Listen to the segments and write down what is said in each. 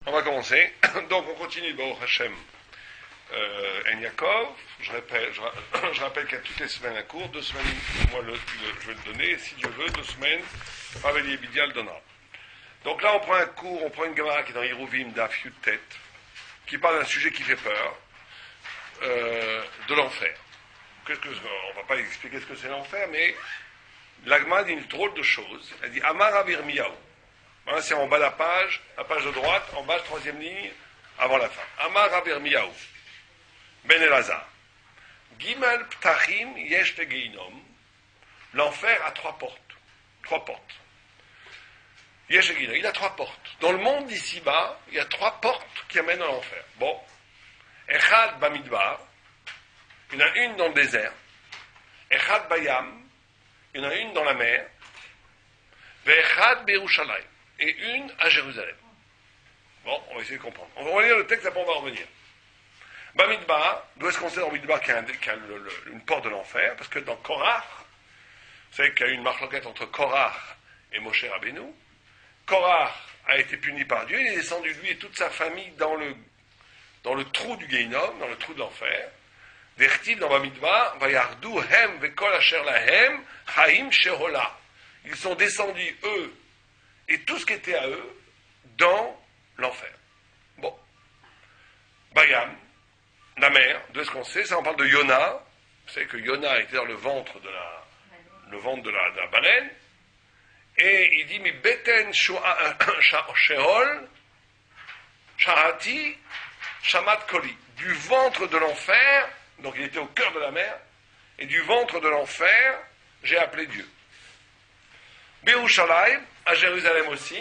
On va commencer. Donc on continue Baruch Hashem En Yaakov. Je rappelle qu'il y a toutes les semaines un cours. 2 semaines, moi je vais le donner. Et si Dieu veut, 2 semaines, Ravel Yebidia le donnera. Donc là on prend un cours, on prend une Gemara qui est dans Hiruvim Daf Yud-Tet, qui parle d'un sujet qui fait peur, de l'enfer. On ne va pas expliquer ce que c'est l'enfer, mais l'Agma dit une drôle de chose. Elle dit Amar Avir Miyahu. Voilà, c'est en bas de la page de droite, en bas, 3e ligne, avant la fin. Amar Avir Miyahu. Ben Elazar. Gimel Ptachim Yesh Geinom. L'enfer a 3 portes. 3 portes. Yesh Geinom, il a 3 portes. Dans le monde d'ici-bas, il y a 3 portes qui amènent à l'enfer. Bon. Echad Bamidbar. Il y en a une dans le désert. Echad Bayam. Il y en a une dans la mer. Ve'echad Berushalayim. Et une à Jérusalem. Bon, on va essayer de comprendre. On va lire le texte, après on va revenir. Bamidbar, d'où est-ce qu'on sait dans Bamidbar qu'il y a une porte de l'enfer? Parce que dans Korach, vous savez qu'il y a eu une marloquette entre Korach et Moshe Rabbeinu. Korach a été puni par Dieu, il est descendu lui et toute sa famille dans le trou du Geinom, dans le trou de l'enfer. Vertiv dans Bamidbar, Vayardu hem vekol asher lahem, chaim shehola. Ils sont descendus, eux, et tout ce qui était à eux, dans l'enfer. Bon. Bayam, la mer, de ce qu'on sait, ça on parle de Yona. Vous savez que Yona était dans le ventre de la baleine. Et il dit, mais beten sheol, sharati, shamat koli. Du ventre de l'enfer, donc il était au cœur de la mer, et du ventre de l'enfer, j'ai appelé Dieu. Berushalayim, à Jérusalem aussi,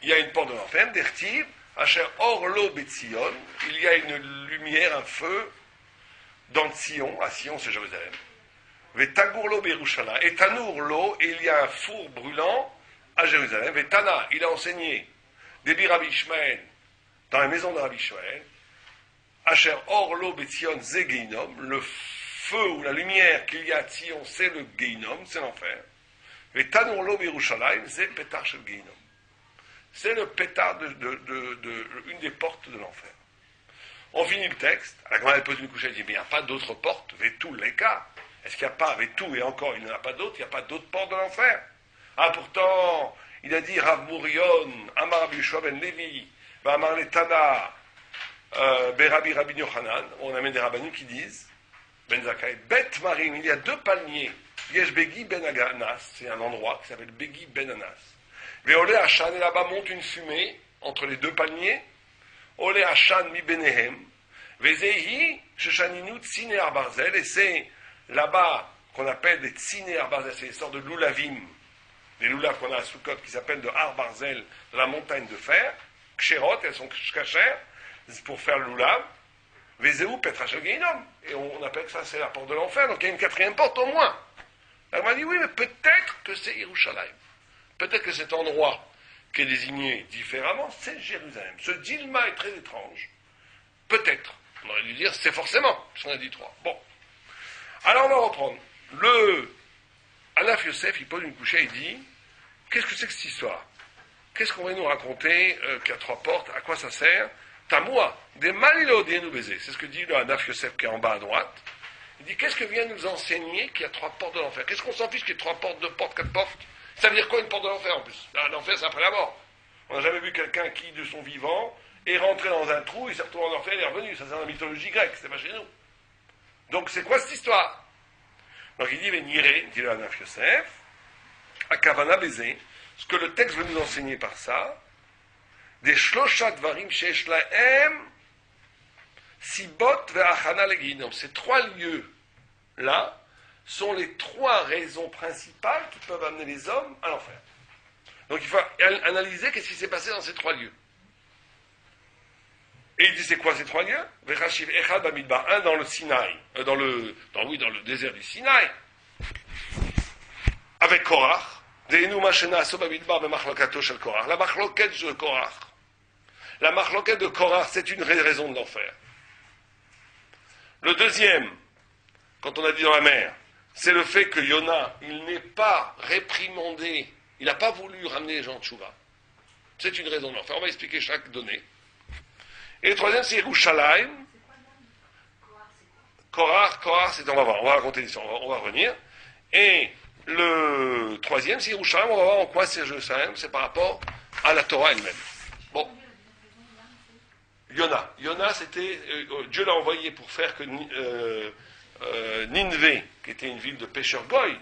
il y a une porte de l'enfer, d'Ertiv, Asher Orlo Betzion, il y a une lumière, un feu, dans Sion, à Sion c'est Jérusalem. Vetagurlo Berushalayim, et Tanourlo, et il y a un four brûlant à Jérusalem. Vetana, il a enseigné des Rabbi Ishmael, dans la maison de Rabbi Ishmael, Asher Orlo Betzion Ze Geinom, le feu ou la lumière qu'il y a à Sion, c'est le Geinom, c'est l'enfer. Et Tanourlo Berushalayim, c'est le pétard shel Geinom. C'est le pétard une des portes de l'enfer. On finit le texte. La Gemara pose une couchette, elle dit, mais il n'y a pas d'autres portes, Vetou l'Eka. Est-ce qu'il n'y a pas Vetou et encore, il n'y en a pas d'autres, il n'y a pas d'autres portes de l'enfer? Ah, pourtant, il a dit Rav Mourion, Amar Rabbi Yoshua ben Levi, Amar Letana, Berabi Rabbi Yochanan, on amène des rabbinim qui disent, Ben Zakkai, Bet Marim, il y a 2 palmiers. Yesh Begi Ben Anas, c'est un endroit qui s'appelle Begi Ben Anas. Veolé Hachan, et là-bas monte une fumée entre les 2 palmiers. Olé Hachan mi Benehem. Vezehi Shechaninu Tsine Arbarzel, et c'est là-bas qu'on appelle des Tsine Arbarzel, c'est des sortes de loulavim, des loulaves qu'on a à Soukot qui s'appellent de Arbarzel, de la montagne de fer. Ksherot, elles sont kashères pour faire le loulav. Vezeu Petra shel Geinom, et on appelle que ça c'est la porte de l'enfer, donc il y a une 4e porte au moins. Elle m'a dit, oui, mais peut-être que c'est Yerushalayim. Peut-être que cet endroit qui est désigné différemment, c'est Jérusalem. Ce dilma est très étrange. Peut-être. On aurait dû dire, c'est forcément, puisqu'on a dit 3. Bon. Alors on va reprendre. Le Anaf Yosef, il pose une couchée, il dit, qu'est-ce que c'est que cette histoire? Qu'est-ce qu'on va nous raconter qu'il y a 3 portes? À quoi ça sert? Tamoua, des malilo nous baiser. C'est ce que dit le Anaf Yosef qui est en bas à droite. Il dit, qu'est-ce que vient nous enseigner qu'il y a 3 portes de l'enfer? Qu'est-ce qu'on s'en fiche qu'il y ait 3 portes, 2 portes, 4 portes? Ça veut dire quoi une porte de l'enfer en plus? L'enfer c'est après la mort. On n'a jamais vu quelqu'un qui, de son vivant, est rentré dans un trou, il s'est retrouvé en enfer, il est revenu. Ça c'est dans la mythologie grecque, c'est pas chez nous. Donc c'est quoi cette histoire? Donc il dit, Véniré, dit le Hanaf Yosef, à Kavana Bézé, ce que le texte veut nous enseigner par ça, des shloshat varim sheesh lahem, Sibot ve'achana leginom. Ces 3 lieux-là sont les 3 raisons principales qui peuvent amener les hommes à l'enfer. Donc il faut analyser qu'est-ce qui s'est passé dans ces 3 lieux. Et il dit c'est quoi ces 3 lieux? Ve'chashiv echad bamidbar, un dans le Sinaï, dans le désert du Sinaï, avec Korach, de'enu mashena aso bamidbar b'machlokato shel Korach. La machloket de Korach. La machloket de Korach, c'est une raison de l'enfer. Le deuxième, quand on a dit dans la mer, c'est le fait que Yona, il n'est pas réprimandé, il n'a pas voulu ramener les gens de Tchouva. C'est une raison de l'enfer. On va expliquer chaque donnée. Et le troisième, c'est Yerushalayim. Korach, c'est, on va voir, on va raconter l'histoire, on va revenir. Et le troisième, c'est Yerushalayim, on va voir en quoi c'est Jérusalem, c'est par rapport à la Torah elle-même. Bon. Yona, c'était, Dieu l'a envoyé pour faire que Ninvé, qui était une ville de pêcheurs goy,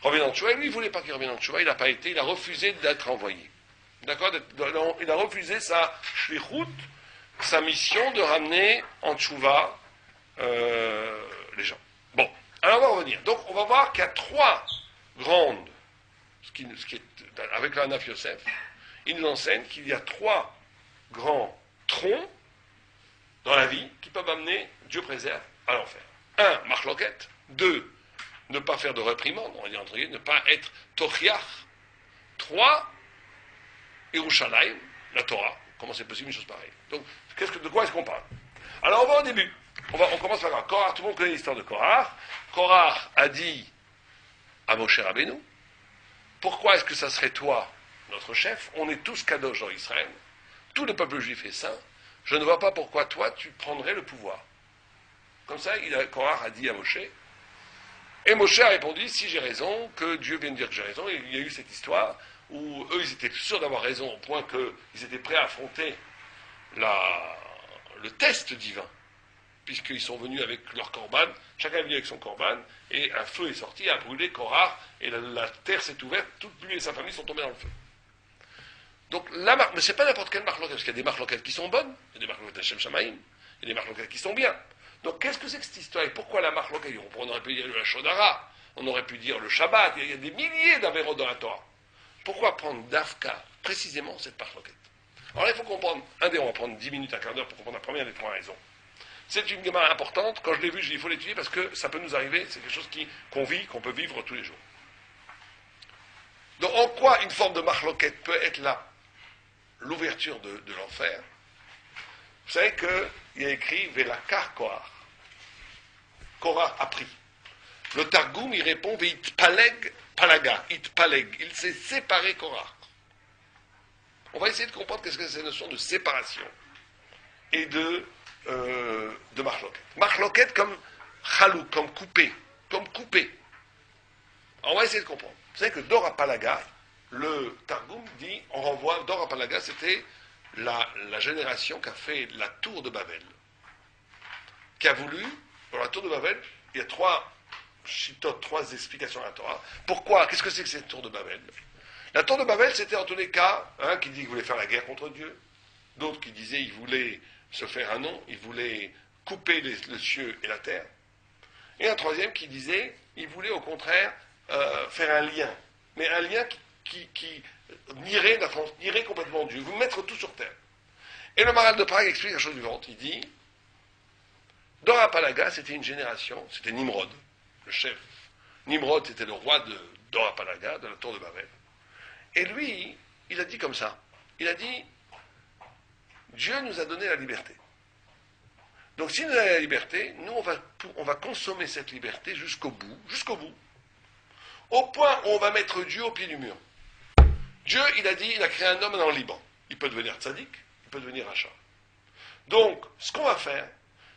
revienne en Tchouva. Lui, il ne voulait pas qu'il revienne en Tchouva, il n'a pas été, il a refusé d'être envoyé. D'accord? Il a refusé sa shlichut, sa mission de ramener en Tchouva les gens. Bon, alors on va revenir. Donc on va voir qu'il y a trois grandes, avec le Hanaf Yosef, il nous enseigne qu'il y a trois grands troncs dans la vie qui peuvent amener, Dieu préserve, à l'enfer. 1, marloquette. 2, ne pas faire de réprimande, on va dire entre guillemets, ne pas être tochiach. 3, Yerushalayim, la Torah. Comment c'est possible une chose pareille? Donc, de quoi est-ce qu'on parle? Alors on va au début. On commence par Korach. Tout le monde connaît l'histoire de Korach. Korach a dit à Moshe Rabbeinu, pourquoi est-ce que ça serait toi, notre chef? On est tous kadosh dans Israël. Tout le peuple juif est saint. Je ne vois pas pourquoi toi, tu prendrais le pouvoir. Comme ça, Korach a dit à Moshe. Et Moshe a répondu, si j'ai raison, que Dieu vient de dire que j'ai raison. Et il y a eu cette histoire où eux, ils étaient sûrs d'avoir raison au point qu'ils étaient prêts à affronter le test divin. Puisqu'ils sont venus avec leur korban, chacun est venu avec son korban, et un feu est sorti, a brûlé Korach, et la terre s'est ouverte, toute lui et sa famille sont tombés dans le feu. Donc, mais c'est pas n'importe quelle marloquette, parce qu'il y a des marloquettes qui sont bonnes, il y a des marloquettes Hashem Shamaïm, il y a des marloquettes qui sont bien. Donc, qu'est-ce que c'est que cette histoire? Et pourquoi la marloquette? On aurait pu dire la Shodara, on aurait pu dire le Shabbat, il y a des milliers d'avérots dans la Torah. Pourquoi prendre d'Afka, précisément, cette marloquette? Alors là, il faut comprendre, on va prendre 10 minutes, un quart d'heure pour comprendre la première des trois raisons. C'est une gamme importante, quand je l'ai vu, je dis il faut l'étudier parce que ça peut nous arriver, c'est quelque chose qu'on vit, qu'on peut vivre tous les jours. Donc, en quoi une forme de marloquette peut être là l'ouverture de l'enfer? Vous savez qu'il y a écrit Velakar Korach. Korach a pris. Le Targum, il répond Veitpaleg Palaga. Itpaleg. Il s'est séparé Korach. On va essayer de comprendre qu'est-ce que c'est cette notion de séparation et de marloquette. Marloquette comme chalou, comme coupé. Comme coupé. Alors, on va essayer de comprendre. Vous savez que Dora Palaga, le Targum dit, on renvoie, Dora Palaga, c'était la génération qui a fait la tour de Babel. Qui a voulu, dans la tour de Babel, il y a trois explications à la Torah. Pourquoi? Qu'est-ce que c'est que cette tour de Babel? La tour de Babel, c'était en tous les cas, qui dit qu'il voulait faire la guerre contre Dieu, d'autres qui disaient qu'il voulait se faire un nom, il voulait couper le ciel et la terre, et un troisième qui disait il voulait au contraire faire un lien, mais un lien qui nierait complètement Dieu, vous mettre tout sur terre. Et le Maral de Prague explique la chose suivante, il dit Dora Palaga, c'était une génération, c'était Nimrod, le chef. Nimrod, c'était le roi de Dora Palaga, de la tour de Babel. Et lui, il a dit comme ça, il a dit Dieu nous a donné la liberté. Donc s'il nous a donné la liberté, nous on va consommer cette liberté jusqu'au bout, au point où on va mettre Dieu au pied du mur. Dieu, il a dit, il a créé un homme dans le Liban. Il peut devenir tzaddik, il peut devenir rachat. Donc, ce qu'on va faire,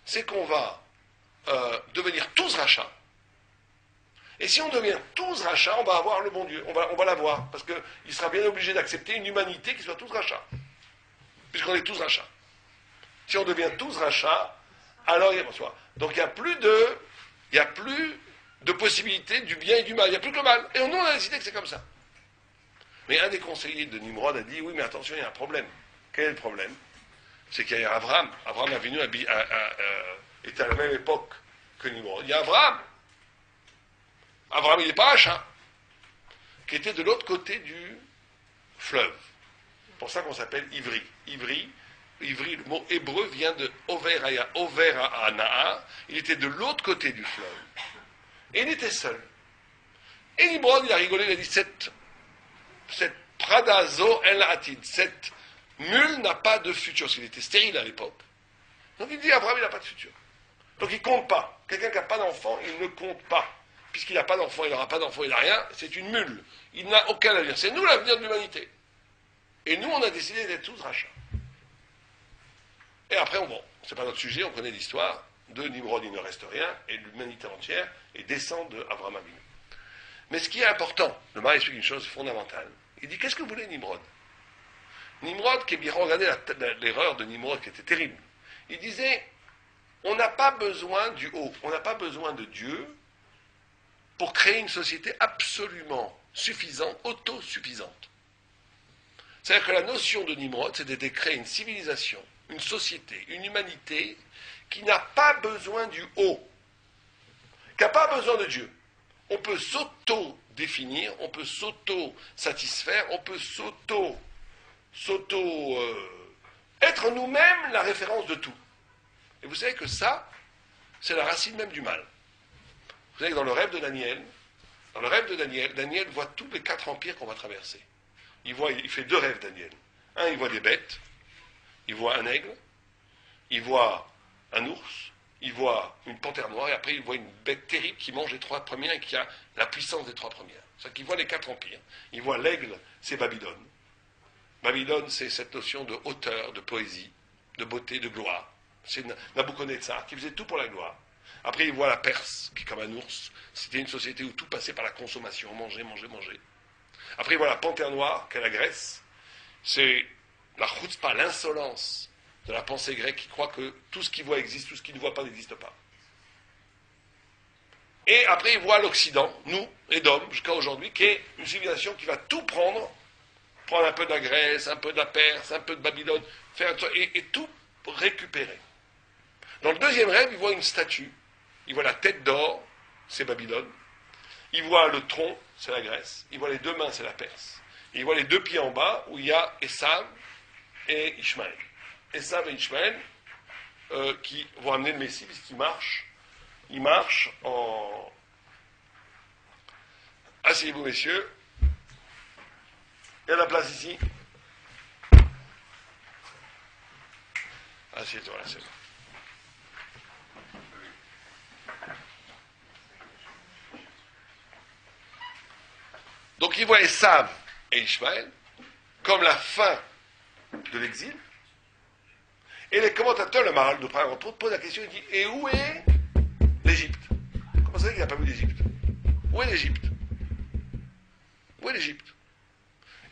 c'est qu'on va devenir tous rachats. Et si on devient tous rachats, on va avoir le bon Dieu. On va l'avoir. Parce qu'il sera bien obligé d'accepter une humanité qui soit tous rachats. Puisqu'on est tous rachats. Si on devient tous rachats, alors il y a bonsoir. Donc il n'y a plus de possibilité du bien et du mal. Il n'y a plus que le mal. Et nous, on a décidé que c'est comme ça. Mais un des conseillers de Nimrod a dit, oui, mais attention, il y a un problème. Quel est le problème? C'est qu'il y a Abraham. Abraham est venu était à la même époque que Nimrod. Il y a Abraham. Abraham, il n'est pas rachat. Qui était de l'autre côté du fleuve. C'est pour ça qu'on s'appelle Ivri. Ivri, le mot hébreu vient de Over à Nahar. Il était de l'autre côté du fleuve. Et il était seul. Et Nimrod, il a rigolé, il a dit cette Pradazo El Atid, cette mule n'a pas de futur, parce qu'il était stérile à l'époque. Donc il dit Abraham, il n'a pas de futur. Donc il ne compte pas. Quelqu'un qui n'a pas d'enfant, il ne compte pas. Puisqu'il n'a pas d'enfant, il n'aura pas d'enfant, il n'a rien, c'est une mule. Il n'a aucun avenir. C'est nous l'avenir de l'humanité. Et nous, on a décidé d'être tous rachats. Et après, bon, c'est pas notre sujet, on connaît l'histoire. De Nimrod, il ne reste rien, et l'humanité entière est descend de Abraham Avinu. Mais ce qui est important, le Maharal explique une chose fondamentale. Il dit, qu'est-ce que voulait Nimrod? Nimrod, qui est bien, regardez l'erreur de Nimrod qui était terrible. Il disait, on n'a pas besoin du haut, on n'a pas besoin de Dieu pour créer une société absolument suffisante, autosuffisante. C'est-à-dire que la notion de Nimrod, c'était de créer une civilisation, une société, une humanité qui n'a pas besoin du haut, qui n'a pas besoin de Dieu. On peut s'auto-définir, on peut s'auto-satisfaire, on peut être nous-mêmes la référence de tout. Et vous savez que ça, c'est la racine même du mal. Vous savez que dans le rêve de Daniel, Daniel voit tous les 4 empires qu'on va traverser. Il fait 2 rêves, Daniel. Un, il voit des bêtes, il voit un aigle, il voit un ours, il voit une panthère noire, et après il voit une bête terrible qui mange les 3 premières et qui a la puissance des 3 premières. C'est-à-dire qu'il voit les 4 empires. Il voit l'aigle, c'est Babylone. Babylone, c'est cette notion de hauteur, de poésie, de beauté, de gloire. C'est Nabuchodonosor qui faisait tout pour la gloire. Après, il voit la Perse, qui est comme un ours. C'était une société où tout passait par la consommation, manger, manger, manger. Après, il voit la panthère noire, qui est la Grèce. C'est la chutzpah, l'insolence de la pensée grecque qui croit que tout ce qu'il voit existe, tout ce qu'il ne voit pas n'existe pas. Et après, il voit l'Occident, nous, et d'hommes, jusqu'à aujourd'hui, qui est une civilisation qui va tout prendre un peu de la Grèce, un peu de la Perse, un peu de Babylone, et tout récupérer. Dans le deuxième rêve, il voit une statue. Il voit la tête d'or, c'est Babylone. Il voit le tronc, c'est la Grèce. Il voit les 2 mains, c'est la Perse. Et il voit les 2 pieds en bas, où il y a Esav et Ishmaël. Esav et Ishmaël, qui vont amener le Messie, puisqu'il marche. Il marche en... Asseyez-vous, messieurs. Il y a la place ici. Assieds-toi là, c'est bon. Donc il voit Esav et Ishmaël comme la fin de l'exil. Et les commentateurs, le Maharal de Prague, posent la question, il dit, et où est l'Égypte? Comment ça fait qu'il n'a pas vu l'Égypte? Où est l'Égypte? Où est l'Égypte?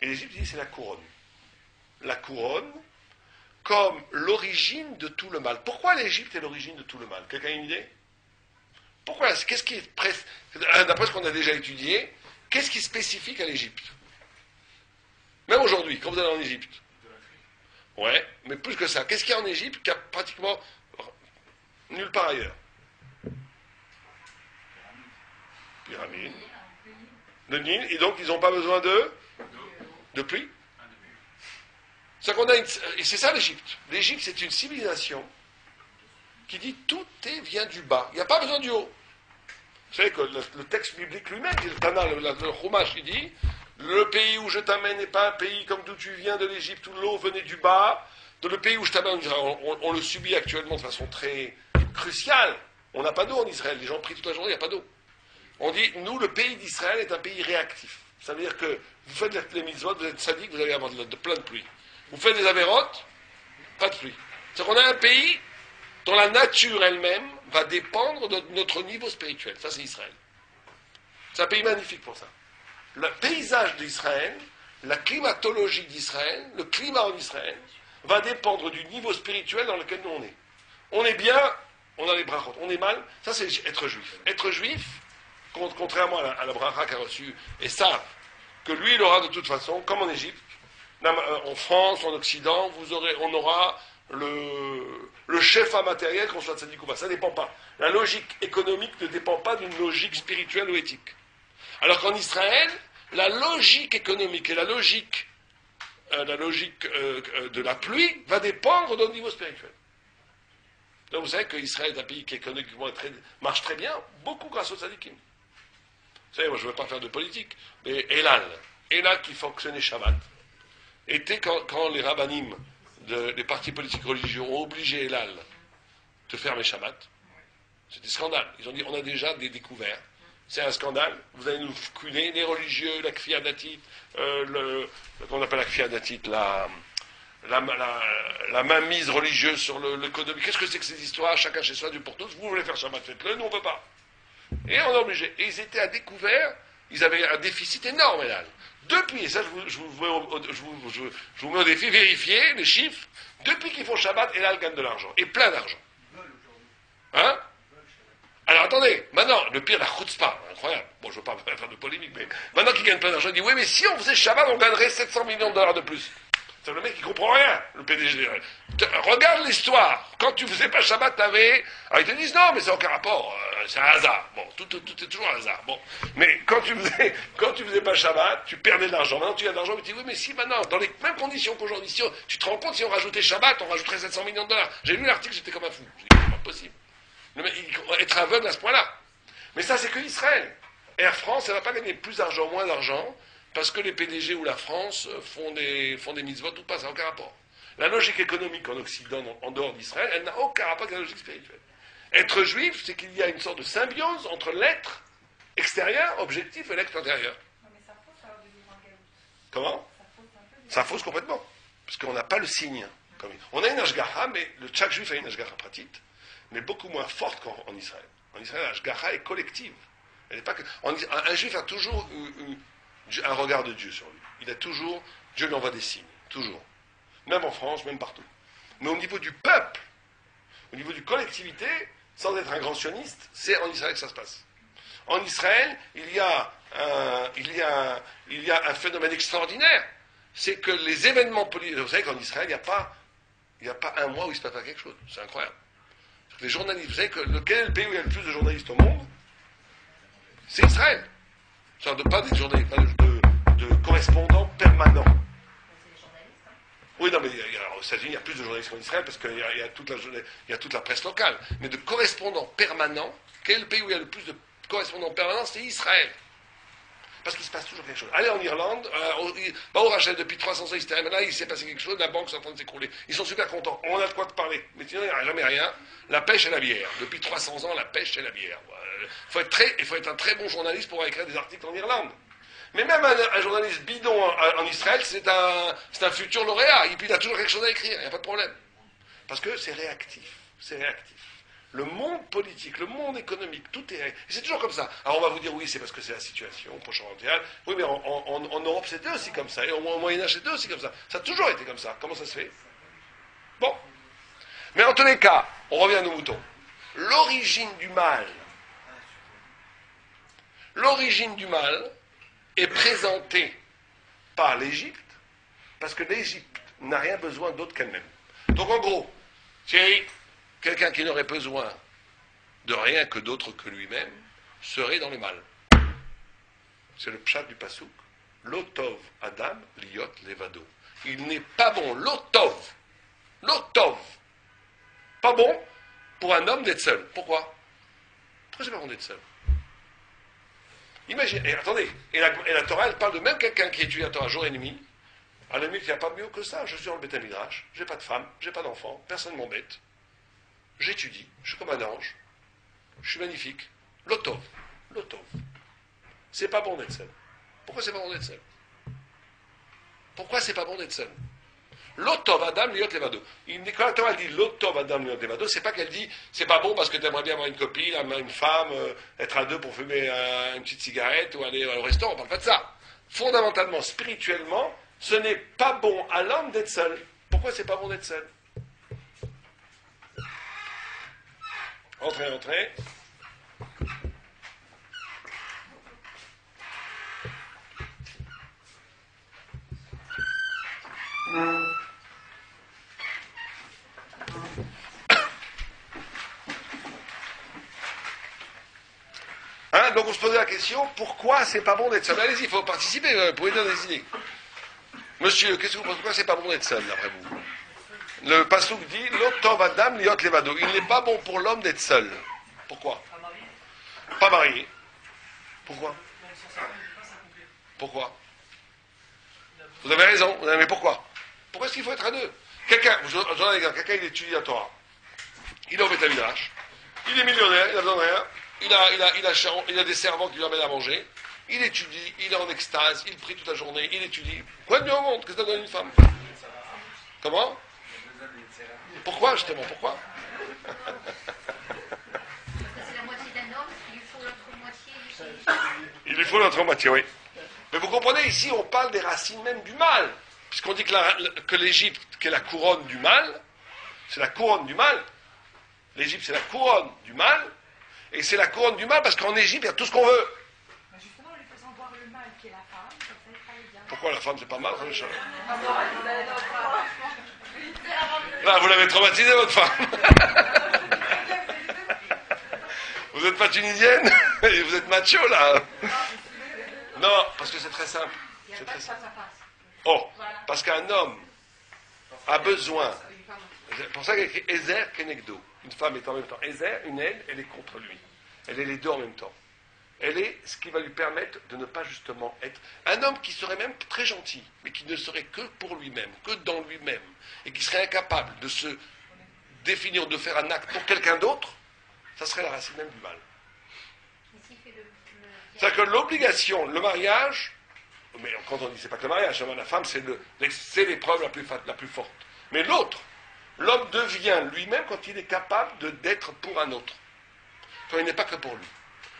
Et l'Égypte, il dit, c'est la couronne. La couronne comme l'origine de tout le mal. Pourquoi l'Égypte est l'origine de tout le mal? Quelqu'un a une idée? Pourquoi? Qu'est-ce qui est d'après ce qu'on a déjà étudié, qu'est-ce qui est spécifique à l'Égypte? Même aujourd'hui, quand vous allez en Égypte. Ouais, mais plus que ça. Qu'est-ce qu'il y a en Égypte qu'il n'y a pratiquement nulle part ailleurs? Pyramide. Le Nil, et donc ils n'ont pas besoin de pluie. Et c'est ça l'Égypte. L'Égypte, c'est une civilisation qui dit tout vient du bas. Il n'y a pas besoin du haut. Vous savez que le texte biblique lui-même, le Tana, le Chumash, il dit, le pays où je t'amène n'est pas un pays comme d'où tu viens de l'Égypte, où l'eau venait du bas. Dans le pays où je t'amène, on le subit actuellement de façon très cruciale. On n'a pas d'eau en Israël. Les gens prient toute la journée, il n'y a pas d'eau. On dit, nous, le pays d'Israël est un pays réactif. Ça veut dire que vous faites les mitzvot, vous êtes sadique, vous allez avoir plein de pluie. Vous faites des avérotes, pas de pluie. C'est-à-dire qu'on a un pays dont la nature elle-même va dépendre de notre niveau spirituel. Ça, c'est Israël. C'est un pays magnifique pour ça. Le paysage d'Israël, la climatologie d'Israël, le climat en Israël, va dépendre du niveau spirituel dans lequel nous on est. On est bien, on a les brachot. On est mal, ça c'est être juif. Être juif, contrairement à la bracha qu'a reçue, et ça, que lui il aura de toute façon, comme en Égypte, en France, en Occident, on aura le chef matériel qu'on soit tzaddik ou pas. Ça ne dépend pas. La logique économique ne dépend pas d'une logique spirituelle ou éthique. Alors qu'en Israël, la logique économique et la logique de la pluie va dépendre de notre niveau spirituel. Donc vous savez qu'Israël est un pays qui économiquement marche très bien, beaucoup grâce aux tzaddikim. Vous savez, moi je ne veux pas faire de politique, mais Elal qui fonctionnait Shabbat, était quand les rabbinim des partis politiques religieux ont obligé Elal de fermer Shabbat, c'était scandale. Ils ont dit, on a déjà des découverts C'est un scandale. Vous allez nous culer les religieux, la kfir datit, qu'on appelle la kfir datit, la mainmise religieuse sur l'économie. Qu'est-ce que c'est que ces histoires? Chacun chez soi, Dieu pour tous. Vous voulez faire Shabbat, faites-le, nous on ne peut pas. Et on est obligé. Et ils étaient à découvert, ils avaient un déficit énorme, là. Depuis, et ça je vous mets au défi, vérifiez les chiffres, depuis qu'ils font Shabbat, et là, ils gagnent de l'argent. Et plein d'argent. Hein? Alors attendez, maintenant, le pire, la chutzpah, incroyable. Bon, je ne veux pas faire de polémique, mais maintenant qu'ils gagnent plein d'argent, il dit, oui, mais si on faisait Shabbat, on gagnerait 700 millions de dollars de plus. C'est le mec qui comprend rien, le PDG. Regarde l'histoire. Quand tu faisais pas Shabbat, t'avais... Alors ils te disent, non, mais c'est aucun rapport, c'est un hasard. Bon, tout est toujours un hasard. Bon. Mais quand tu faisais pas Shabbat, tu perdais de l'argent. Maintenant, tu gagnes de l'argent, mais tu dis, oui, mais si maintenant, dans les mêmes conditions qu'aujourd'hui, si tu te rends compte, si on rajoutait Shabbat, on rajouterait 700 millions de dollars. J'ai lu l'article, j'étais comme un fou. J'ai dit, c'est pas possible. Être aveugle à ce point-là. Mais ça, c'est que Israël. Air France, elle va pas gagner plus d'argent, moins d'argent, parce que les PDG ou la France font des mitzvot ou pas, ça n'a aucun rapport. La logique économique en Occident, en dehors d'Israël, elle n'a aucun rapport avec la logique spirituelle. Être juif, c'est qu'il y a une sorte de symbiose entre l'être extérieur, objectif, et l'être intérieur. Non, mais ça fausse alors de vivre en galoute. Comment? Ça fausse un peu. Ça fausse complètement. Parce qu'on n'a pas le signe. On a une ashgaha, mais chaque juif a une ashgaha pratique, mais beaucoup moins forte qu'en Israël. En Israël, la ashgaha est collective. Elle n'est pas que... Un juif a toujours un regard de Dieu sur lui. Il a toujours, Dieu lui envoie des signes, toujours. Même en France, même partout. Mais au niveau du peuple, au niveau du collectivité, sans être un grand sioniste, c'est en Israël que ça se passe. En Israël, il y a un phénomène extraordinaire. C'est que les événements politiques... Vous savez qu'en Israël, il n'y a pas un mois où il ne se passe pas quelque chose. C'est incroyable. Les journalistes, vous savez quel est le pays où il y a le plus de journalistes au monde? C'est Israël. Pas des journalistes, pas de correspondants permanents. C'est les journalistes, hein. Oui, non, mais aux États-Unis, il y a plus de journalistes qu'en Israël parce qu'il y a toute la presse locale. Mais de correspondants permanents, quel est le pays où il y a le plus de correspondants permanents? C'est Israël. Parce qu'il se passe toujours quelque chose. Allez en Irlande, au Rachel, depuis 300 ans, là, il s'est passé quelque chose, la banque est en train de s'écrouler. Ils sont super contents, on a de quoi te parler. Mais sinon, il n'y a jamais rien. La pêche et la bière. Depuis 300 ans, la pêche et la bière. Il faut être un très bon journaliste pour écrire des articles en Irlande. Mais même un journaliste bidon en Israël, c'est un futur lauréat. Et puis il a toujours quelque chose à écrire, il n'y a pas de problème. Parce que c'est réactif. C'est réactif. Le monde politique, le monde économique, tout est... C'est toujours comme ça. Alors on va vous dire, oui, c'est parce que c'est la situation, au Proche-Orient. Oui, mais en Europe, c'était aussi comme ça. Et au Moyen-Âge, c'était aussi comme ça. Ça a toujours été comme ça. Comment ça se fait? Bon. Mais en tous les cas, on revient à nos moutons. L'origine du mal est présentée par l'Égypte, parce que l'Égypte n'a rien besoin d'autre qu'elle-même. Donc en gros, Thierry, quelqu'un qui n'aurait besoin de rien que d'autre que lui-même serait dans le mal. C'est le pshat du pasouk. Lotov Adam liot levado. Il n'est pas bon, lotov, pas bon pour un homme d'être seul. Pourquoi c'est pas bon d'être seul? Imaginez, et attendez, et la Torah, elle parle de même quelqu'un qui étudie la Torah jour et nuit. À la nuit, il n'y a pas mieux que ça. Je suis dans le Beth Midrash, j'ai pas de femme, j'ai pas d'enfant, personne ne m'embête. J'étudie, je suis comme un ange, je suis magnifique. Lotov. C'est pas bon d'être seul. Pourquoi c'est pas bon d'être seul? Pourquoi c'est pas bon d'être seul? Lotov Adam liot levado. Quand la Torah dit Lotov Adam liot levado, c'est pas qu'elle dit c'est pas bon parce que tu aimerais bien avoir une copine, une femme, être à deux pour fumer une petite cigarette ou aller au restaurant. On parle pas de ça. Fondamentalement, spirituellement, ce n'est pas bon à l'homme d'être seul. Pourquoi c'est pas bon d'être seul? Entrez. Donc on se posait la question, pourquoi c'est pas bon d'être seul? Allez-y, il faut participer, vous pouvez donner des idées. Monsieur, pourquoi c'est pas bon d'être seul, d'après vous? Le pasouk dit, Lotov Adam liot levado. Il n'est pas bon pour l'homme d'être seul. Pourquoi? Pas marié. Pourquoi? Vous avez raison, mais pourquoi? Pourquoi est-ce qu'il faut être à deux? Quelqu'un il étudie la Torah. Il est au Beth Midrash. Il est millionnaire, il n'a besoin de rien. il a des servants qui lui amènent à manger, il étudie, il est en extase, il prie toute la journée, il étudie. Quoi de mieux au monde? Qu'est-ce que ça donne une femme? Comment? Pourquoi, justement? Pourquoi? Parce que c'est la moitié d'un homme, il lui faut l'autre moitié. Il lui faut l'autre moitié, oui. Mais vous comprenez, ici, on parle des racines même du mal. Puisqu'on dit que l'Égypte, qui est la couronne du mal, c'est la couronne du mal. L'Égypte, c'est la couronne du mal. Et c'est la couronne du mal parce qu'en Égypte, il y a tout ce qu'on veut. Mais justement, en lui faisant voir le mal qui est la femme, ça fait aller bien. Pourquoi la femme, c'est pas mal, ça, méchant? Là, vous l'avez traumatisé, votre femme. Vous n'êtes pas tunisienne? Et vous êtes macho, là. Non, parce que c'est très simple. C'est très simple. Oh, parce qu'un homme a besoin. C'est pour ça qu'il y a écrit Ezer Kenegdo. Une femme est en même temps Ezer, une elle est contre lui. Elle est les deux en même temps. Elle est ce qui va lui permettre de ne pas justement être un homme qui serait même très gentil, mais qui ne serait que pour lui-même, que dans lui-même, et qui serait incapable de se définir, de faire un acte pour quelqu'un d'autre, ça serait la racine même du mal. C'est-à-dire que l'obligation, le mariage, mais quand on dit c'est pas que le mariage, la femme c'est l'épreuve la plus forte. Mais l'autre, l'homme devient lui-même quand il est capable d'être pour un autre. Quand il n'est pas que pour lui.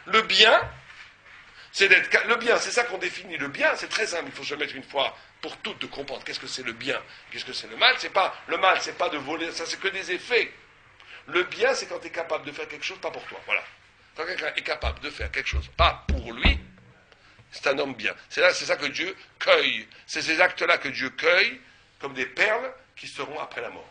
Le bien, c'est ça qu'on définit. Le bien, c'est très simple. Il faut se mettre une fois pour toutes de comprendre qu'est-ce que c'est le bien, qu'est-ce que c'est le mal. Le mal, c'est pas de voler, ça c'est que des effets. Le bien, c'est quand tu es capable de faire quelque chose, pas pour toi. Voilà. Quand quelqu'un est capable de faire quelque chose, pas pour lui, c'est un homme bien. C'est ça que Dieu cueille. C'est ces actes-là que Dieu cueille comme des perles qui seront après la mort.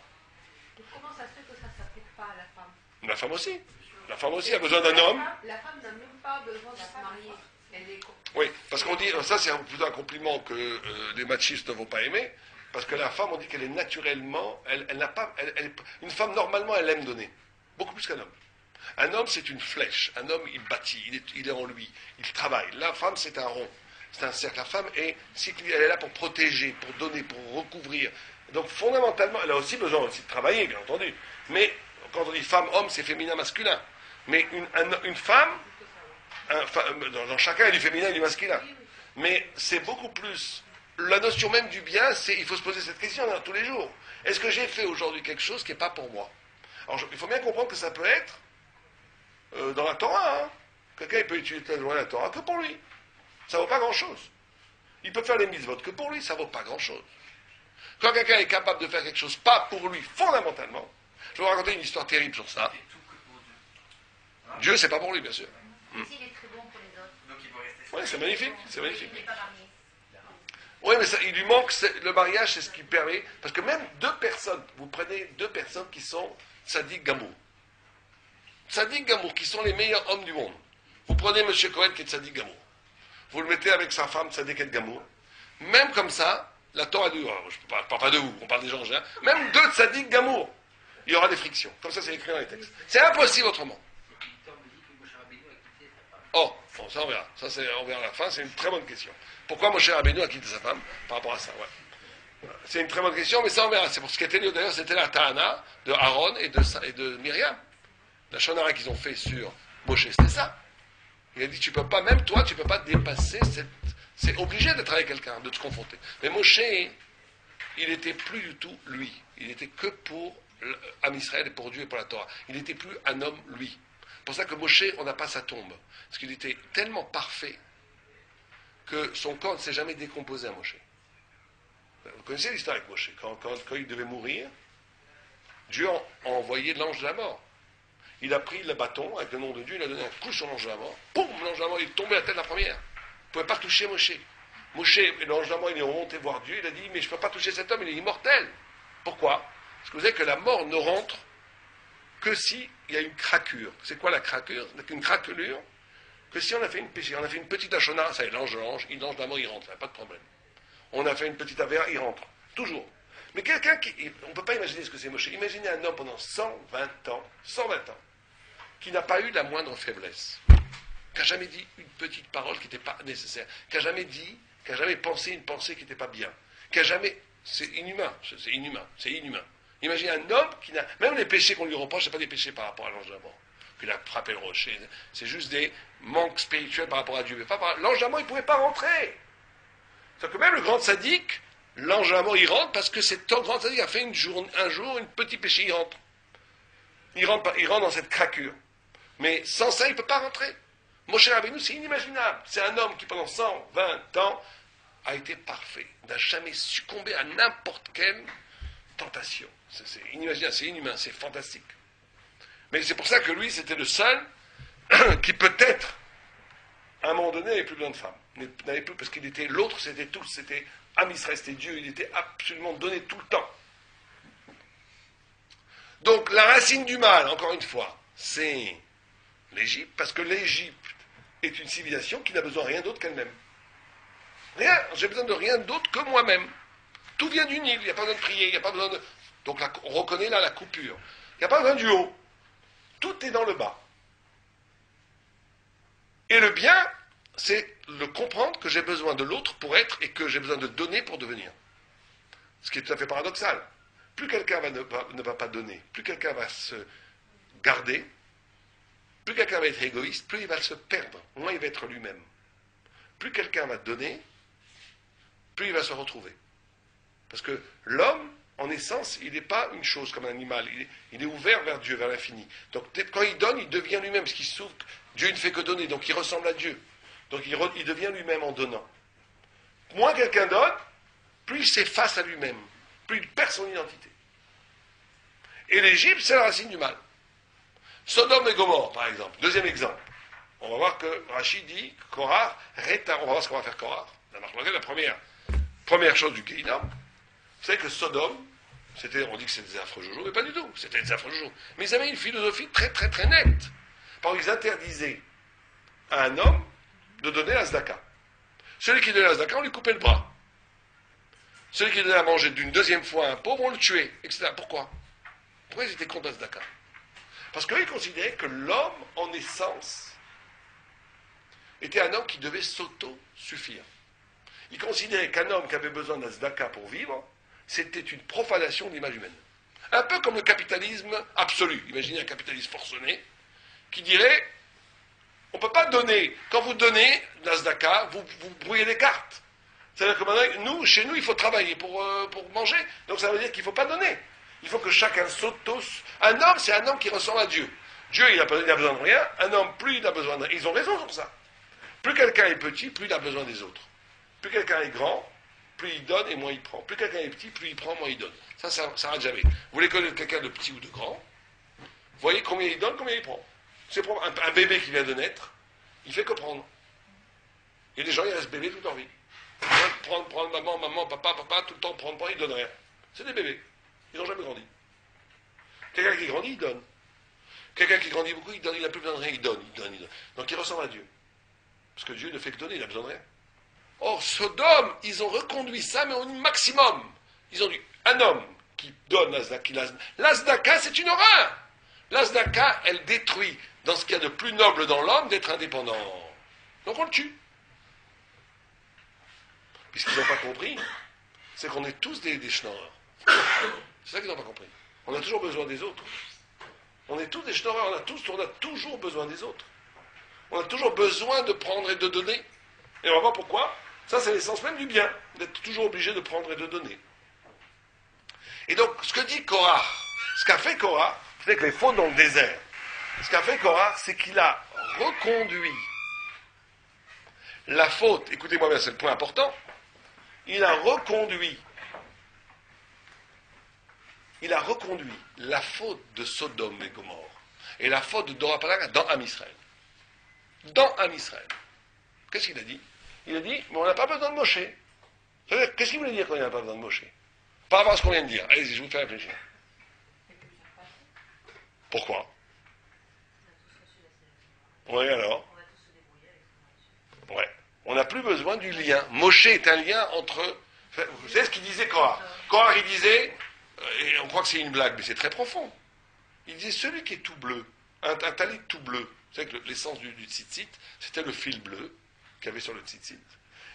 Et comment ça se fait que ça ne s'applique pas à la femme? La femme aussi. La femme aussi a besoin d'un homme. La femme n'a même pas besoin de se marier. Elle est... Oui, parce qu'on dit, ça c'est plutôt un compliment que les machistes ne vont pas aimer, parce que la femme, on dit qu'elle est naturellement, elle n'a pas, une femme normalement, elle aime donner, beaucoup plus qu'un homme. Un homme, c'est une flèche. Un homme, il bâtit, il est en lui, il travaille. La femme, c'est un rond, c'est un cercle. La femme, elle est là pour protéger, pour donner, pour recouvrir. Donc, fondamentalement, elle a aussi besoin aussi de travailler, bien entendu. Mais, quand on dit femme, homme, c'est féminin, masculin. Mais une femme, dans chacun, il y a du féminin et du masculin. Mais c'est beaucoup plus... La notion même du bien, il faut se poser cette question tous les jours. Est-ce que j'ai fait aujourd'hui quelque chose qui n'est pas pour moi? Alors, il faut bien comprendre que ça peut être dans la Torah. Hein. Quelqu'un il peut utiliser la Torah que pour lui. Ça ne vaut pas grand-chose. Il peut faire les mitzvot que pour lui, ça ne vaut pas grand-chose. Quand quelqu'un est capable de faire quelque chose pas pour lui, fondamentalement, je vais vous raconter une histoire terrible sur ça. Dieu, c'est pas pour lui, bien sûr. S'il est très bon pour les autres. Donc il peut rester. Oui, c'est magnifique, c'est magnifique. Il n'est pas marié. Oui, mais il lui manque, le mariage, c'est ce qui permet, parce que même deux personnes, vous prenez deux personnes qui sont Tzadik Gamour. Tzadik Gamour, qui sont les meilleurs hommes du monde. Vous prenez M. Cohen qui est Tzadik Gamour. Vous le mettez avec sa femme Tzadik et Gamour. Même comme ça, la Torah dit, je ne parle pas de vous, on parle des gens en général, même deux Tzadik Gamour, il y aura des frictions. Comme ça, c'est écrit dans les textes. C'est impossible autrement. Oh, bon, ça on verra. Ça, on verra à la fin. C'est une très bonne question. Pourquoi Moshe Rabbeinu a quitté sa femme par rapport à ça? Ouais. C'est une très bonne question, mais ça on verra. C'est pour ce qui était lieu d'ailleurs, c'était la Tahana de Aaron et de Myriam. La Shonara qu'ils ont fait sur Moshe, c'était ça. Il a dit, tu peux pas, même toi, tu peux pas dépasser cette... C'est obligé d'être avec quelqu'un, de te confronter. Mais Moshe, il n'était plus du tout lui. Il n'était que pour Am Israël et pour Dieu et pour la Torah. Il n'était plus un homme, lui. C'est pour ça que Moshe, on n'a pas sa tombe. Parce qu'il était tellement parfait que son corps ne s'est jamais décomposé à Moshe. Vous connaissez l'histoire avec Moshe. Quand il devait mourir, Dieu a envoyé l'ange de la mort. Il a pris le bâton avec le nom de Dieu, il a donné un coup sur l'ange de la mort. Poum, l'ange de la mort, il est tombé à la tête la première. Il ne pouvait pas toucher Moshe. Moshe, l'ange de la mort, il est remonté voir Dieu, il a dit, mais je ne peux pas toucher cet homme, il est immortel. Pourquoi? Parce que vous savez que la mort ne rentre que s'il y a une craquure. C'est quoi la craquure? C'est une craquelure que si on a fait une péché, on a fait une petite achona, ça y est, l'ange de la mort, il rentre, il n'y a pas de problème. On a fait une petite avéra, il rentre. Toujours. Mais quelqu'un on ne peut pas imaginer ce que c'est Moshe. Imaginez un homme pendant 120 ans, qui n'a pas eu la moindre faiblesse, qui n'a jamais dit une petite parole qui n'était pas nécessaire, qui n'a jamais pensé une pensée qui n'était pas bien, qui n'a jamais... C'est inhumain. Imaginez un homme qui n'a... Même les péchés qu'on lui reproche, ce n'est pas des péchés par rapport à l'ange de la mort. qu'il a frappé le rocher. C'est juste des manques spirituels par rapport à Dieu. L'ange de la mort, il ne pouvait pas rentrer. C'est-à-dire que même le grand sadique, l'ange de la mort, il rentre parce que cet grand sadique a fait un jour un petit péché, il rentre. Il rentre dans cette craquure. Mais sans ça, il ne peut pas rentrer. Moshe Rabbeinu, c'est inimaginable. C'est un homme qui, pendant 120 ans, a été parfait. N'a jamais succombé à n'importe quelle tentation. C'est inimaginable, c'est inhumain, c'est fantastique. Mais c'est pour ça que lui, c'était le seul qui peut-être, à un moment donné, n'avait plus besoin de femmes. N'avait plus, parce qu'il était l'autre, c'était tous, c'était Am Israël, c'était Dieu, il était absolument donné tout le temps. Donc la racine du mal, encore une fois, c'est l'Égypte, parce que l'Égypte est une civilisation qui n'a besoin de rien d'autre qu'elle-même. Rien, j'ai besoin de rien d'autre que moi-même. Tout vient du Nil, il n'y a pas besoin de prier, il n'y a pas besoin de... Donc là, on reconnaît là la coupure. Il n'y a pas besoin du haut. Tout est dans le bas. Et le bien, c'est le comprendre que j'ai besoin de l'autre pour être et que j'ai besoin de donner pour devenir. Ce qui est tout à fait paradoxal. Plus quelqu'un ne va pas donner, plus quelqu'un va se garder, plus quelqu'un va être égoïste, plus il va se perdre, moins il va être lui-même. Plus quelqu'un va donner, plus il va se retrouver. Parce que l'homme, en essence, il n'est pas une chose comme un animal, il est ouvert vers Dieu, vers l'infini. Donc quand il donne, il devient lui-même, parce qu'il se trouve que Dieu ne fait que donner, donc il ressemble à Dieu. Donc il devient lui-même en donnant. Moins quelqu'un donne, plus il s'efface à lui-même, plus il perd son identité. Et l'Égypte, c'est la racine du mal. Sodome et Gomorrhe, par exemple. Deuxième exemple. On va voir que Rachid dit, Korah, Reta, on va voir ce qu'on va faire Korah. La première chose du Guéhinam, vous savez que Sodome, on dit que c'était des affreux joujou, mais pas du tout, c'était des affreux joujou. Mais ils avaient une philosophie très très très nette. Par exemple, ils interdisaient à un homme de donner la tzedaka. Celui qui donnait la tzedaka, on lui coupait le bras. Celui qui donnait à manger d'une deuxième fois à un pauvre, on le tuait, etc. Pourquoi ils étaient contre la tzedaka? Parce qu'ils considéraient que l'homme, en essence, était un homme qui devait s'auto-suffire. Ils considéraient qu'un homme qui avait besoin de la tzedaka pour vivre, c'était une profanation de l'image humaine. Un peu comme le capitalisme absolu. Imaginez un capitaliste forcené qui dirait, on ne peut pas donner. Quand vous donnez la tzedaka, vous brouillez les cartes. C'est-à-dire que maintenant, chez nous, il faut travailler pour manger. Donc ça veut dire qu'il ne faut pas donner. Il faut que chacun Un homme, c'est un homme qui ressemble à Dieu. Dieu, il a besoin de rien. Un homme, plus il a besoin de rien. Ils ont raison sur ça. Plus quelqu'un est petit, plus il a besoin des autres. Plus quelqu'un est grand, plus il donne et moins il prend. Plus quelqu'un est petit, plus il prend, moins il donne. Ça s'arrête jamais. Vous voulez connaître quelqu'un de petit ou de grand, voyez combien il donne, combien il prend. C'est un bébé qui vient de naître, il fait que prendre. Il y a des gens, ils restent bébés toute leur vie. Prendre, maman, papa, tout le temps, prendre, ils donnent rien. C'est des bébés. Ils n'ont jamais grandi. Quelqu'un qui grandit, il donne. Quelqu'un qui grandit beaucoup, il donne, il n'a plus besoin de rien, il donne. Donc il ressemble à Dieu. Parce que Dieu ne fait que donner, il n'a besoin de rien. Or, Sodome, ils ont reconduit ça, mais au maximum. Ils ont dit, un homme qui donne la tzedaka, c'est une horreur. La tzedaka, elle détruit, dans ce qu'il y a de plus noble dans l'homme, d'être indépendant. Donc on le tue. Puis ce qu'ils n'ont pas compris, c'est qu'on est tous des schnorreurs. C'est ça qu'ils n'ont pas compris. On a toujours besoin des autres. On est tous des schnorreurs, on a toujours besoin des autres. On a toujours besoin de prendre et de donner. Et on va voir pourquoi. Ça, c'est l'essence même du bien, d'être toujours obligé de prendre et de donner. Et donc, ce que dit Korah, ce qu'a fait Korah, c'est avec les fautes dans le désert. Ce qu'a fait Korah, c'est qu'il a reconduit la faute. Écoutez-moi bien, c'est le point important. Il a reconduit la faute de Sodome et Gomorrhe et la faute de Dorapalaga dans Am Israël. Dans Am Israël. Qu'est-ce qu'il a dit? Il a dit, mais on n'a pas besoin de Moshe. C'est-à-dire, qu'est-ce qu'il voulait dire qu'on n'a pas besoin de Moshe? Par rapport à ce qu'on vient de dire. Allez-y, je vous fais réfléchir. Pourquoi? Oui, alors? Ouais. On n'a plus besoin du lien. Moshe est un lien entre... Vous savez ce qu'il disait Korah? Korah, il disait, et on croit que c'est une blague, mais c'est très profond. Il disait, celui qui est tout bleu, un talit tout bleu, vous savez que l'essence du tzitzit, c'était le fil bleu qu'il y avait sur le tzitzit.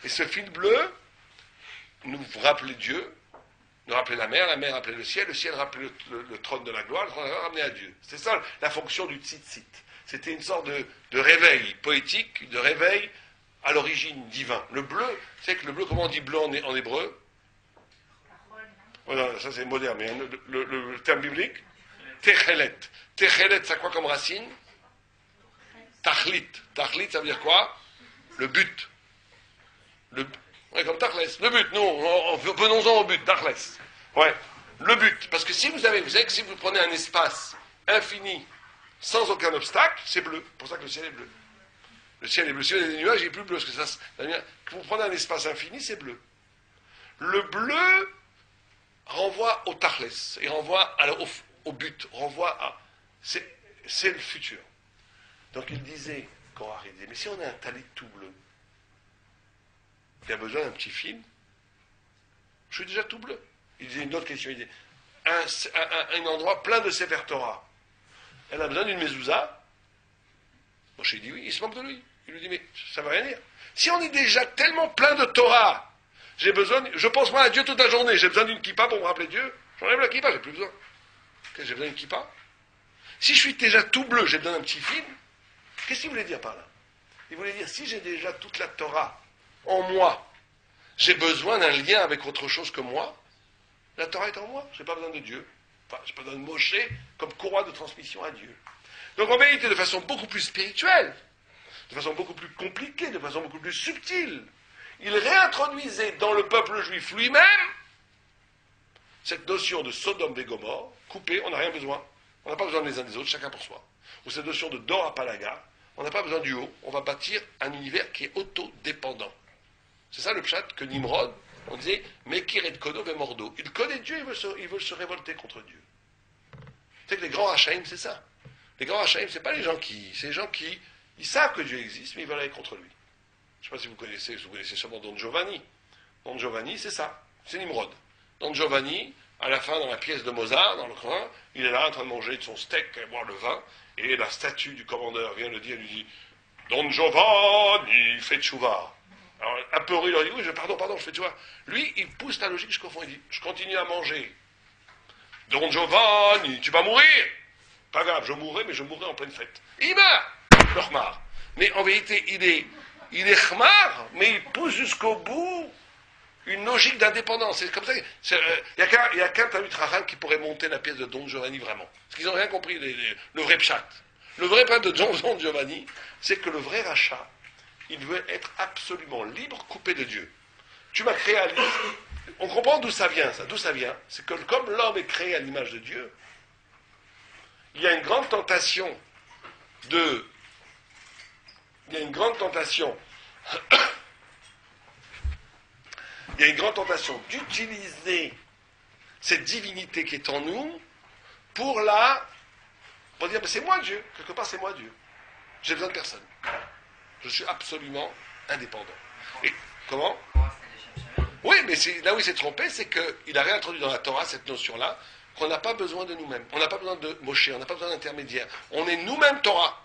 Et ce fil bleu nous rappelait Dieu, nous rappelait la mer rappelait le ciel rappelait le trône de la gloire, le trône de la gloire ramenait à Dieu. C'est ça la fonction du tzitzit. C'était une sorte de réveil poétique, de réveil à l'origine divin. Le bleu, c'est que le bleu, comment on dit bleu en hébreu? Voilà, ça c'est moderne, mais le terme biblique, techelet. Techelet, ça a quoi comme racine? Tachlit. Tachlit, ça veut dire quoi? Le but. Ouais, comme tachles. Le but, non, venons-en au but, tachles. Ouais, le but. Parce que si vous savez que si vous prenez un espace infini, sans aucun obstacle, c'est bleu. C'est pour ça que le ciel est bleu. Le ciel est bleu. Si vous avez des nuages, il est plus bleu. Parce que ça, vous prenez un espace infini, c'est bleu. Le bleu renvoie au tachles. Il renvoie au but. Renvoie à... C'est le futur. Donc il disait, Korach, il disait, mais si on a un talit tout bleu, il a besoin d'un petit film. Je suis déjà tout bleu. Il disait une autre question, il disait, un endroit plein de Sefer Torah. Elle a besoin d'une mezouza. Moshe dit oui, il se moque de lui. Il lui dit, mais ça ne veut rien dire. Si on est déjà tellement plein de Torah, je pense moi à Dieu toute la journée, j'ai besoin d'une kippa pour me rappeler Dieu. J'enlève la kippa, j'ai plus besoin. J'ai besoin d'une kippa. Si je suis déjà tout bleu, j'ai besoin d'un petit film. Qu'est-ce qu'il voulait dire par là? Il voulait dire, si j'ai déjà toute la Torah en moi, j'ai besoin d'un lien avec autre chose que moi, la Torah est en moi, je n'ai pas besoin de Dieu. Enfin, je n'ai pas besoin de Moshe comme courroie de transmission à Dieu. Donc en vérité, de façon beaucoup plus spirituelle, de façon beaucoup plus compliquée, de façon beaucoup plus subtile, il réintroduisait dans le peuple juif lui-même cette notion de Sodome et Gomorrhe, coupée, on n'a rien besoin. On n'a pas besoin des uns des autres, chacun pour soi. Ou cette notion de Dor Apalaga, on n'a pas besoin du haut, on va bâtir un univers qui est autodépendant. C'est ça le pshat que Nimrod, on disait, Mekir et Kodo et Mordo. Il connaît Dieu, il veut se révolter contre Dieu. C'est que les grands Hachaïm, c'est ça. Les grands Hachaïm, c'est pas les gens c'est les gens qui, ils savent que Dieu existe, mais ils veulent aller contre lui. Je ne sais pas si vous connaissez sûrement Don Giovanni. Don Giovanni, c'est ça, c'est Nimrod. Don Giovanni, à la fin, dans la pièce de Mozart, dans le coin, il est là en train de manger de son steak et boire le vin, et la statue du commandeur vient le dire, lui dit, Don Giovanni, fais tchouva. Alors, un peu heureux, il leur dit, oui, pardon, je fais tchouva. Lui, il pousse la logique jusqu'au fond, il dit, je continue à manger. Don Giovanni, tu vas mourir. Pas grave, je mourrai, mais je mourrai en pleine fête. Et il meurt, le khmar. Mais en vérité, il est khmar, mais il pousse jusqu'au bout une logique d'indépendance. C'est comme ça. Il n'y a qu'un Talmud Chacham qui pourrait monter la pièce de Don Giovanni vraiment. Parce qu'ils n'ont rien compris, le vrai pshat. Le vrai pshat de Don Giovanni, c'est que le vrai rachat, il veut être absolument libre, coupé de Dieu. Tu m'as créé à l'image. On comprend d'où ça vient, ça. D'où ça vient? C'est que comme l'homme est créé à l'image de Dieu, il y a une grande tentation d'utiliser cette divinité qui est en nous pour dire, mais c'est moi Dieu, quelque part c'est moi Dieu. J'ai besoin de personne. Je suis absolument indépendant. Et comment? Oui, mais là où il s'est trompé, c'est qu'il a réintroduit dans la Torah cette notion-là, qu'on n'a pas besoin de nous-mêmes. On n'a pas besoin de Moshe, on n'a pas besoin d'intermédiaire. On est nous-mêmes Torah.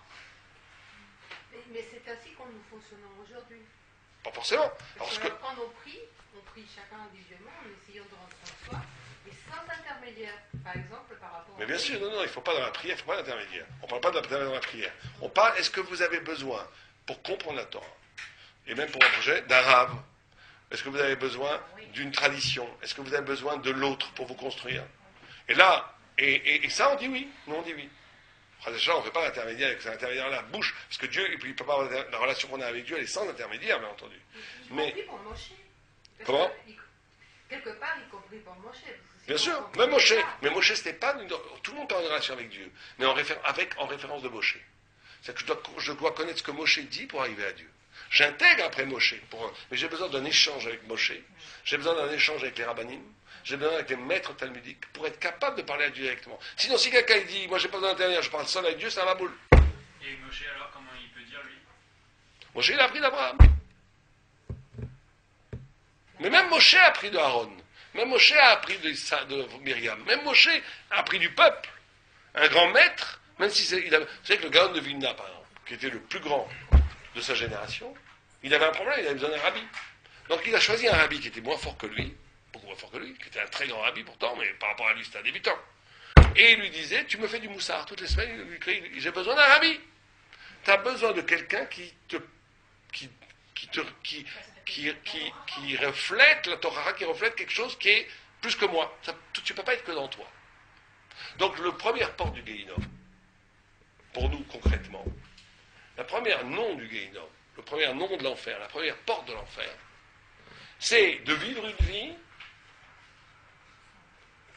Mais c'est ainsi qu'on nous fonctionnons aujourd'hui. Pas forcément. Parce que quand on prie chacun individuellement, en essayant de rentrer en soi, mais sans intermédiaire. Par exemple, par rapport Mais bien sûr, non, il ne faut pas dans la prière, il ne faut pas d'intermédiaire. On ne parle pas d'intermédiaire dans la prière. On parle, est-ce que vous avez besoin, pour comprendre la Torah, et même pour un projet, d'un rave? Est-ce que vous avez besoin d'une tradition? Est-ce que vous avez besoin de l'autre pour vous construire? Et là, et ça, on dit oui. Nous, on dit oui. On ne fait pas l'intermédiaire avec cet intermédiaire-là, bouche, parce que Dieu, il ne peut pas avoir la relation qu'on a avec Dieu, elle est sans intermédiaire, bien entendu. Mais pour Moshe. Comment? Quelque part, y compris pour Moshe. Bien sûr, même Moshe. Mais Moshe, c'était pas tout le monde a une relation avec Dieu, mais en référence de Moshe. C'est-à-dire que je dois connaître ce que Moshe dit pour arriver à Dieu. J'intègre après Moshe, mais j'ai besoin d'un échange avec Moshe, j'ai besoin d'un échange avec les rabbinim, j'ai besoin avec les maîtres talmudiques pour être capable de parler à Dieu directement. Sinon, si quelqu'un dit, moi j'ai pas besoin d'intervenir, je parle seul avec Dieu, c'est un boule. Et Moshe alors, comment il peut dire lui? Moshe, il a appris d'Abraham. Mais même Moshe a appris de Aaron. Même Moshe a appris de Myriam. Même Moshe a appris du peuple. Un grand maître, même si vous savez que le Gaon de Vilna, par exemple, qui était le plus grand de sa génération, il avait un problème, il avait besoin d'un rabbi. Donc il a choisi un rabbi qui était moins fort que lui, beaucoup beaucoup moins fort que lui, qui était un très grand rabbi pourtant, mais par rapport à lui, c'était un débutant. Et il lui disait, tu me fais du moussard. Toutes les semaines, il lui criait, j'ai besoin d'un rabbi. Tu as besoin de quelqu'un qui reflète la Torah, qui reflète quelque chose qui est plus que moi. Tu ne peux pas être que dans toi. Donc, la première porte du Guéhinom, pour nous concrètement, la première nom du Guéhinom, le premier nom de l'enfer, la première porte de l'enfer, c'est de vivre une vie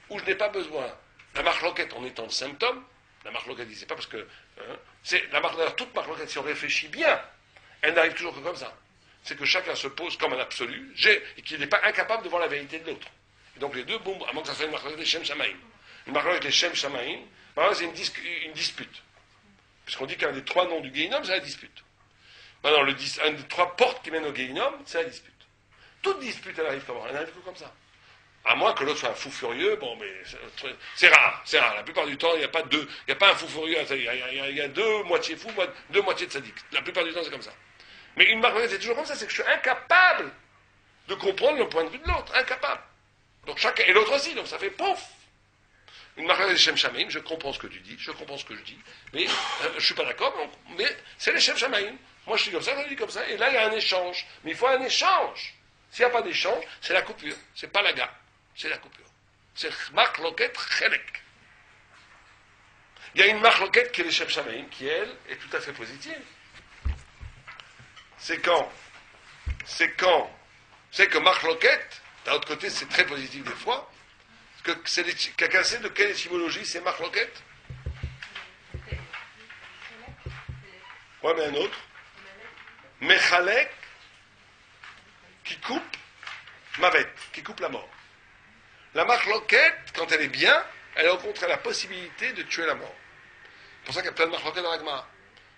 où je n'ai pas besoin. La marloquette en étant le symptôme, la marloquette, c'est pas parce que. C'est toute marloquette, si on réfléchit bien, elle n'arrive toujours que comme ça. C'est que chacun se pose comme un absolu, et qu'il n'est pas incapable de voir la vérité de l'autre. Et donc les deux, boum, à moins que ça soit une marloquette des Shem Shamaim. Une marloquette des Shem Shamaim, c'est une dispute. Puisqu'on dit qu'un des trois noms du Guéhinom, c'est la dispute. Maintenant, un des trois portes qui mènent au Guéhinom, c'est la dispute. Toute dispute, elle arrive comment? Elle arrive que comme ça. À moins que l'autre soit un fou furieux, bon, mais c'est rare. La plupart du temps, il n'y a pas un fou furieux, il y a deux moitiés fous, deux moitiés de sadiques. La plupart du temps, c'est comme ça. Mais une marloquette, c'est toujours comme ça, c'est que je suis incapable de comprendre le point de vue de l'autre, incapable. Donc chacun, et l'autre aussi, donc ça fait pouf. Une marloquette des Shem Shamaim, je comprends ce que tu dis, je comprends ce que je dis, mais je ne suis pas d'accord, mais c'est les Shem Shamaim. Moi, je suis comme ça, je dis comme ça, et là, il y a un échange. Mais il faut un échange. S'il n'y a pas d'échange, c'est la coupure, c'est pas la gare. C'est la coupure. C'est marloquette chelek. Il y a une marloquette qui est les Shem Shamaim, qui, elle, est tout à fait positive. C'est que marloquette, d'un autre côté, c'est très positif des fois. Quelqu'un sait de quelle étymologie c'est marloquette? Ouais, mais un autre. Mechalek, qui coupe mavet, qui coupe la mort. La marloquette, quand elle est bien, elle a au contraire la possibilité de tuer la mort. C'est pour ça qu'il y a plein de marloquettes dans la Gemara.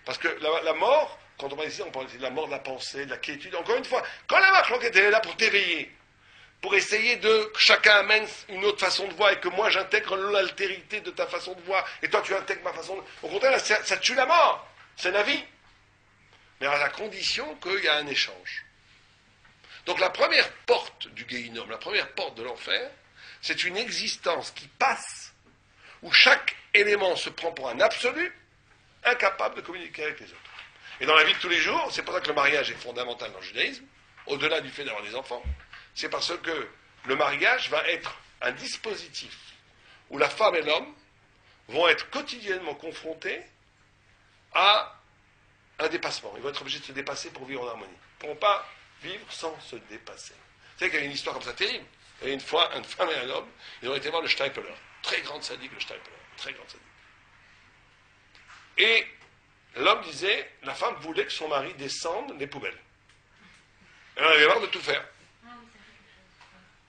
Parce que la mort, quand on parle ici, on parle ici de la mort de la pensée, de la quiétude. Encore une fois, quand la marloquette elle est là pour t'éveiller, pour essayer que chacun amène une autre façon de voir et que moi j'intègre l'altérité de ta façon de voir et toi tu intègres ma façon de voir. Au contraire, ça tue la mort. C'est la vie. Mais à la condition qu'il y a un échange. Donc la première porte du Guéhinom, la première porte de l'enfer, c'est une existence qui passe, où chaque élément se prend pour un absolu, incapable de communiquer avec les autres. Et dans la vie de tous les jours, c'est pour ça que le mariage est fondamental dans le judaïsme, au-delà du fait d'avoir des enfants, c'est parce que le mariage va être un dispositif où la femme et l'homme vont être quotidiennement confrontés à un dépassement. Ils vont être obligés de se dépasser pour vivre en harmonie. Ils ne pourront pas vivre sans se dépasser. Vous savez qu'il y a une histoire comme ça terrible. Il y a une fois, une femme et un homme, ils ont été voir le Steipler. Très grande sadique, le Steipler. Très grande sadique. Et l'homme disait, la femme voulait que son mari descende les poubelles. Elle en avait marre de tout faire.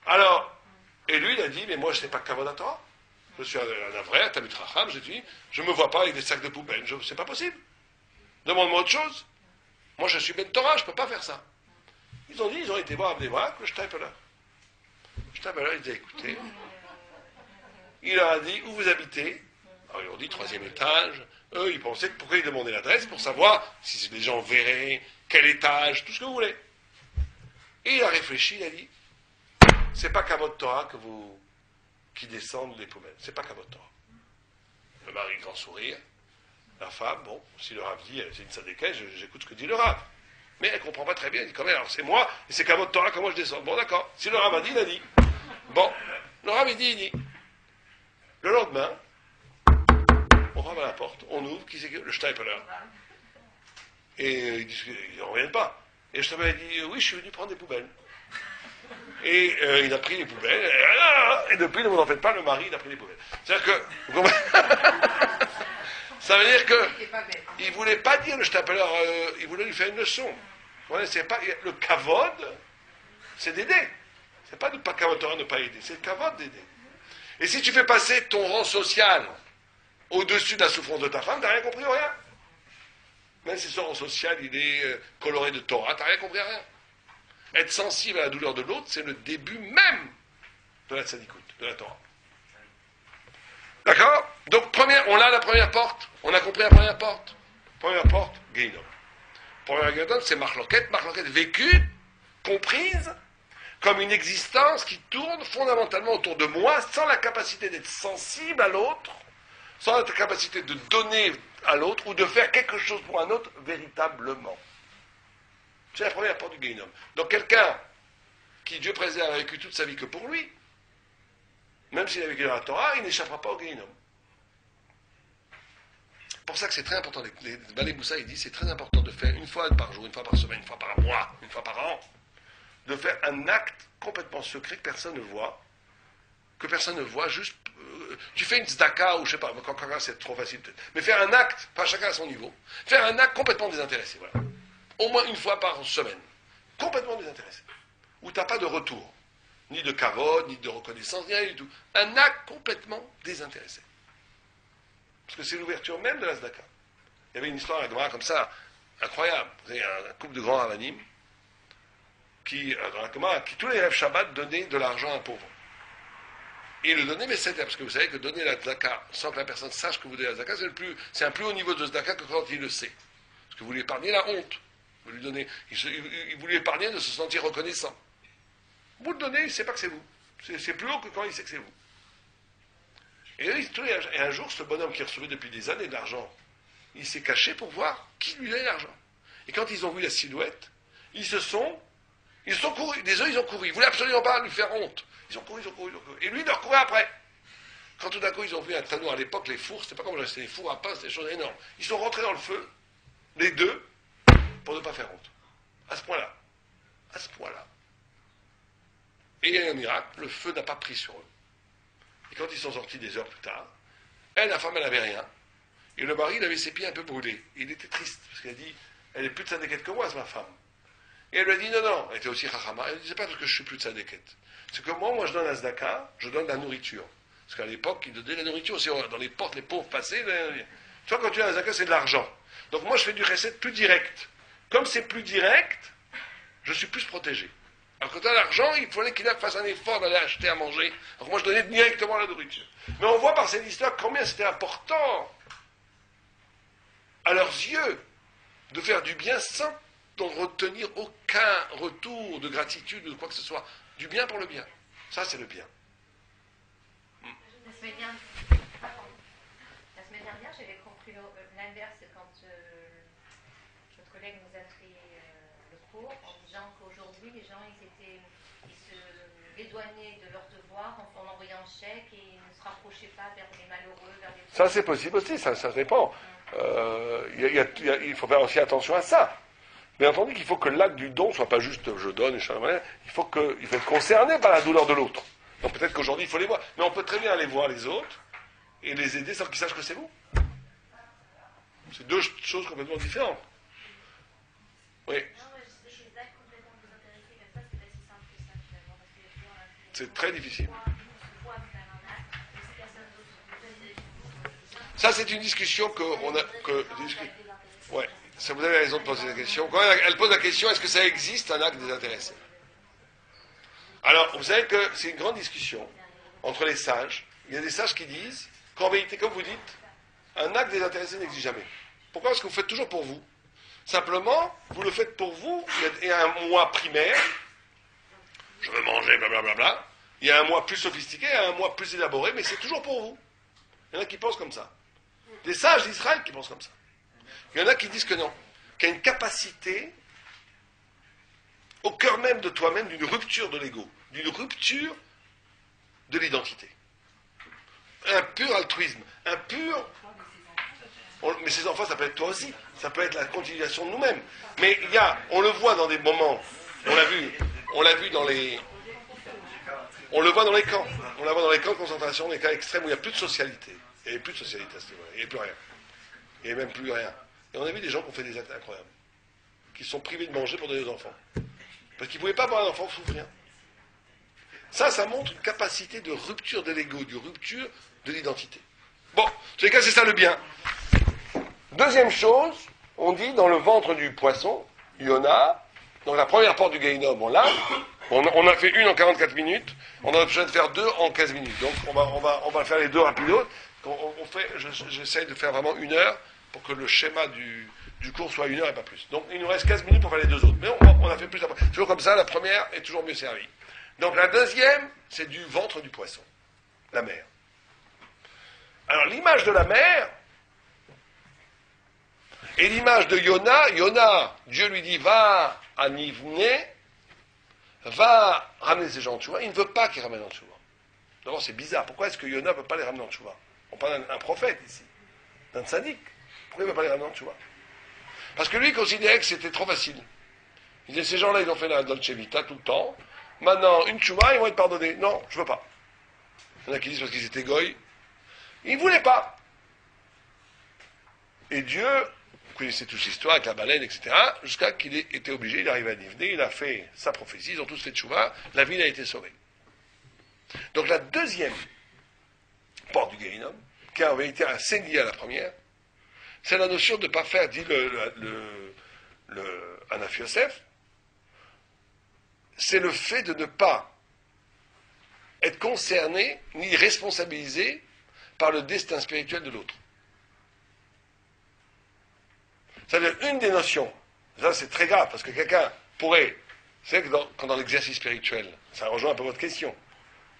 Alors, et lui, il a dit, mais moi, je ne sais pas de Kavod Torah. Je suis un vrai, Talmid Chacham, j'ai dit, je ne me vois pas avec des sacs de poubelles. C'est pas possible. Demande-moi autre chose. Moi, je suis Ben Torah, je ne peux pas faire ça. Ils ont été voir Abdévrak, le Steipler. Le Steipler, il dit, écoutez, il leur a dit, où vous habitez? Alors, ils ont dit, 3e étage. Eux, ils pensaient que pourquoi ils demandaient l'adresse pour savoir si les gens verraient, quel étage, tout ce que vous voulez. Et il a réfléchi, il a dit, c'est pas Kavod Torah qui descendent les poubelles. C'est pas Kavod Torah. Le mari, grand sourire. La femme, bon, si le Rav dit, c'est une sadéka, j'écoute ce que dit le Rav. Mais elle ne comprend pas très bien, elle dit quand même, alors c'est moi, et c'est Kavod Torah, comment je descends? Bon, d'accord. Si le Rav a dit, il a dit. Bon, le Rav, il dit. Le lendemain, on rentre à la porte, on ouvre, qui c'est que le Steipler. Et ils disent, ils n'en reviennent pas. Et le Steipler dit, oui, je suis venu prendre des poubelles. Et il a pris les poubelles, et depuis, ne vous en faites pas, le mari, il a pris les poubelles. C'est-à-dire que, vous comprenez? Ça veut dire qu'il ne voulait pas dire le Steipler, il voulait lui faire une leçon. C'est pas, le kavod, c'est d'aider. C'est pas de pas kavod Torah ne pas aider, c'est le kavod d'aider. Et si tu fais passer ton rang social au-dessus de la souffrance de ta femme, tu n'as rien compris, rien. Même si son rang social, il est coloré de Torah, tu n'as rien compris, rien. Être sensible à la douleur de l'autre, c'est le début même de la tzadikout, de la Torah. D'accord? Donc, on a la première porte. On a compris la première porte. Première porte, Guéhinom. Première Guéhinom, c'est marloquette vécue, comprise, comme une existence qui tourne fondamentalement autour de moi, sans la capacité d'être sensible à l'autre, sans la capacité de donner à l'autre ou de faire quelque chose pour un autre véritablement. C'est la première porte du Gehinnom. Donc quelqu'un qui, Dieu préserve, a vécu toute sa vie que pour lui, même s'il a vécu dans la Torah, il n'échappera pas au Gehinnom. C'est pour ça que c'est très important. Les Balei Moussa, il dit c'est très important de faire une fois par jour, une fois par semaine, une fois par mois, une fois par an, de faire un acte complètement secret que personne ne voit, juste, tu fais une tzedaka, ou je sais pas, quand c'est trop facile peut-être, mais faire un acte, pas chacun à son niveau, faire un acte complètement désintéressé, voilà. Au moins une fois par semaine, complètement désintéressé, où tu n'as pas de retour, ni de carotte, ni de reconnaissance, ni rien du tout. Un acte complètement désintéressé. Parce que c'est l'ouverture même de la tzedaka. Il y avait une histoire à la Gemara comme ça, incroyable. Vous avez un couple de grands ravanim qui, dans la Gemara, qui tous les rêves Shabbat donnaient de l'argent à un pauvre. Et il le donnait, mais c'était, parce que vous savez que donner la tzedaka sans que la personne sache que vous donnez la tzedaka, c'est un plus haut niveau de tzedaka que quand il le sait. Parce que vous lui épargnez la honte. Vous lui donnez, vous lui épargnez de se sentir reconnaissant. Vous le donnez, il ne sait pas que c'est vous. C'est plus haut que quand il sait que c'est vous. Et un jour, ce bonhomme qui recevait depuis des années de l'argent, il s'est caché pour voir qui lui donnait l'argent. Et quand ils ont vu la silhouette, ils sont courus. Des œufs, ils ont couru. Ils ne voulaient absolument pas lui faire honte. Ils ont couru. Et lui, il leur courait après. Quand tout d'un coup, ils ont vu un tanoir, à l'époque, les fours, c'était pas comme c'était des fours à pain, c'était des choses énormes. Ils sont rentrés dans le feu, les deux, pour ne pas faire honte. À ce point-là. Et il y a eu un miracle, le feu n'a pas pris sur eux. Et quand ils sont sortis des heures plus tard, la femme, elle n'avait rien. Et le mari, il avait ses pieds un peu brûlés. Et il était triste, parce qu'il a dit, elle est plus de tzadékette que moi, c'est ma femme. Et elle lui a dit, non, elle était aussi chachama. Elle ne disait pas parce que je suis plus de tzadékette. C'est que moi, je donne la tzedaka, je donne la nourriture. Parce qu'à l'époque, ils donnaient la nourriture aussi. Dans les portes, les pauvres passaient. Tu vois, quand tu as la tzedaka, c'est de l'argent. Donc moi, je fais du chesed plus direct. Comme c'est plus direct, je suis plus protégé. Alors quand tu as l'argent, il fallait qu'il fasse un effort d'aller acheter à manger. Alors moi, je donnais directement la nourriture. Mais on voit par cette histoire combien c'était important, à leurs yeux, de faire du bien sans retenir aucun retour de gratitude ou de quoi que ce soit. Du bien pour le bien. Ça, c'est le bien. La semaine dernière, j'avais compris l'inverse quand notre collègue nous a fait le cours en disant qu'aujourd'hui, les gens, ils se dédouanaient de leurs devoirs en envoyant un chèque et ils ne se rapprochaient pas vers les malheureux, vers les... Ça, c'est possible aussi, ça dépend. Il faut faire aussi attention à ça. Bien entendu qu'il faut que l'acte du don ne soit pas juste je donne, il faut être concerné par la douleur de l'autre. Donc peut-être qu'aujourd'hui, il faut les voir. Mais on peut très bien aller voir les autres et les aider sans qu'ils sachent que c'est vous. C'est deux choses complètement différentes. Oui. C'est très difficile. Ça, c'est une discussion ouais, ça, vous avez raison de poser la question. Quand elle pose la question, est-ce que ça existe un acte désintéressé? Alors, vous savez que c'est une grande discussion entre les sages. Il y a des sages qui disent qu'en vérité, comme vous dites, un acte désintéressé n'existe jamais. Pourquoi? Parce que vous faites toujours pour vous. Simplement, vous le faites pour vous, il y a un moi primaire, je veux manger, blablabla. Il y a un moi plus sophistiqué, un moi plus élaboré, mais c'est toujours pour vous. Il y en a qui pensent comme ça. Des sages d'Israël qui pensent comme ça. Il y en a qui disent que non, qu'il y a une capacité au cœur même de toi-même d'une rupture de l'ego, d'une rupture de l'identité. Un pur altruisme, un pur... mais ces enfants, ça peut être toi aussi, ça peut être la continuation de nous-mêmes. Mais on le voit dans des moments, on l'a vu dans les... On le voit dans les camps. On la voit dans les camps de concentration, les cas extrêmes où il n'y a plus de socialité. Il n'y avait plus de socialité à ce niveau-là. Il n'y avait plus rien. Il n'y avait même plus rien. Et on a vu des gens qui ont fait des actes incroyables. Qui se sont privés de manger pour donner aux enfants. Parce qu'ils ne pouvaient pas avoir un enfant souffrir. Ça montre une capacité de rupture de l'ego, de rupture de l'identité. Bon, en tous les cas, c'est ça le bien. Deuxième chose, on dit dans le ventre du poisson, il y en a, donc la première porte du Gehinnom, on l'a. On a fait une en 44 minutes, on a besoin de faire deux en 15 minutes. Donc on va faire les deux rapidos. J'essaye de faire vraiment 1 heure pour que le schéma du cours soit 1 heure et pas plus. Donc il nous reste 15 minutes pour faire les deux autres. Mais on a fait plus après. Toujours comme ça, la première est toujours mieux servie. Donc la deuxième, c'est du ventre du poisson, la mer. Alors l'image de la mer et l'image de Yona, Yona, Dieu lui dit va à Nivné, va ramener ces gens en tchouva. Il ne veut pas qu'ils ramènent en tchouva. D'abord c'est bizarre, pourquoi est-ce que Yona ne veut pas les ramener en tchouva? On parle d'un prophète ici, d'un tzaddik. Pourquoi il ne veut pas les ramener en tchouva? Parce que lui il considérait que c'était trop facile. Il disait ces gens-là ils ont fait la Dolce Vita tout le temps, maintenant une tchouva ils vont être pardonnés. Non, je ne veux pas. Il y en a qui disent parce qu'ils étaient goy. Il ne voulait pas. Et Dieu, vous connaissez toute l'histoire avec la baleine, etc., jusqu'à qu'il ait été obligé, il arrive à Nivné, il a fait sa prophétie, ils ont tous fait tchouva, la ville a été sauvée. Donc la deuxième porte du Guéhinom, qui a en vérité assez liée à la première, c'est la notion de ne pas faire, dit le Hanaf Yosef, c'est le fait de ne pas être concerné ni responsabilisé par le destin spirituel de l'autre. C'est-à-dire une des notions, ça c'est très grave, parce que quelqu'un pourrait, c'est que quand dans l'exercice spirituel, ça rejoint un peu votre question,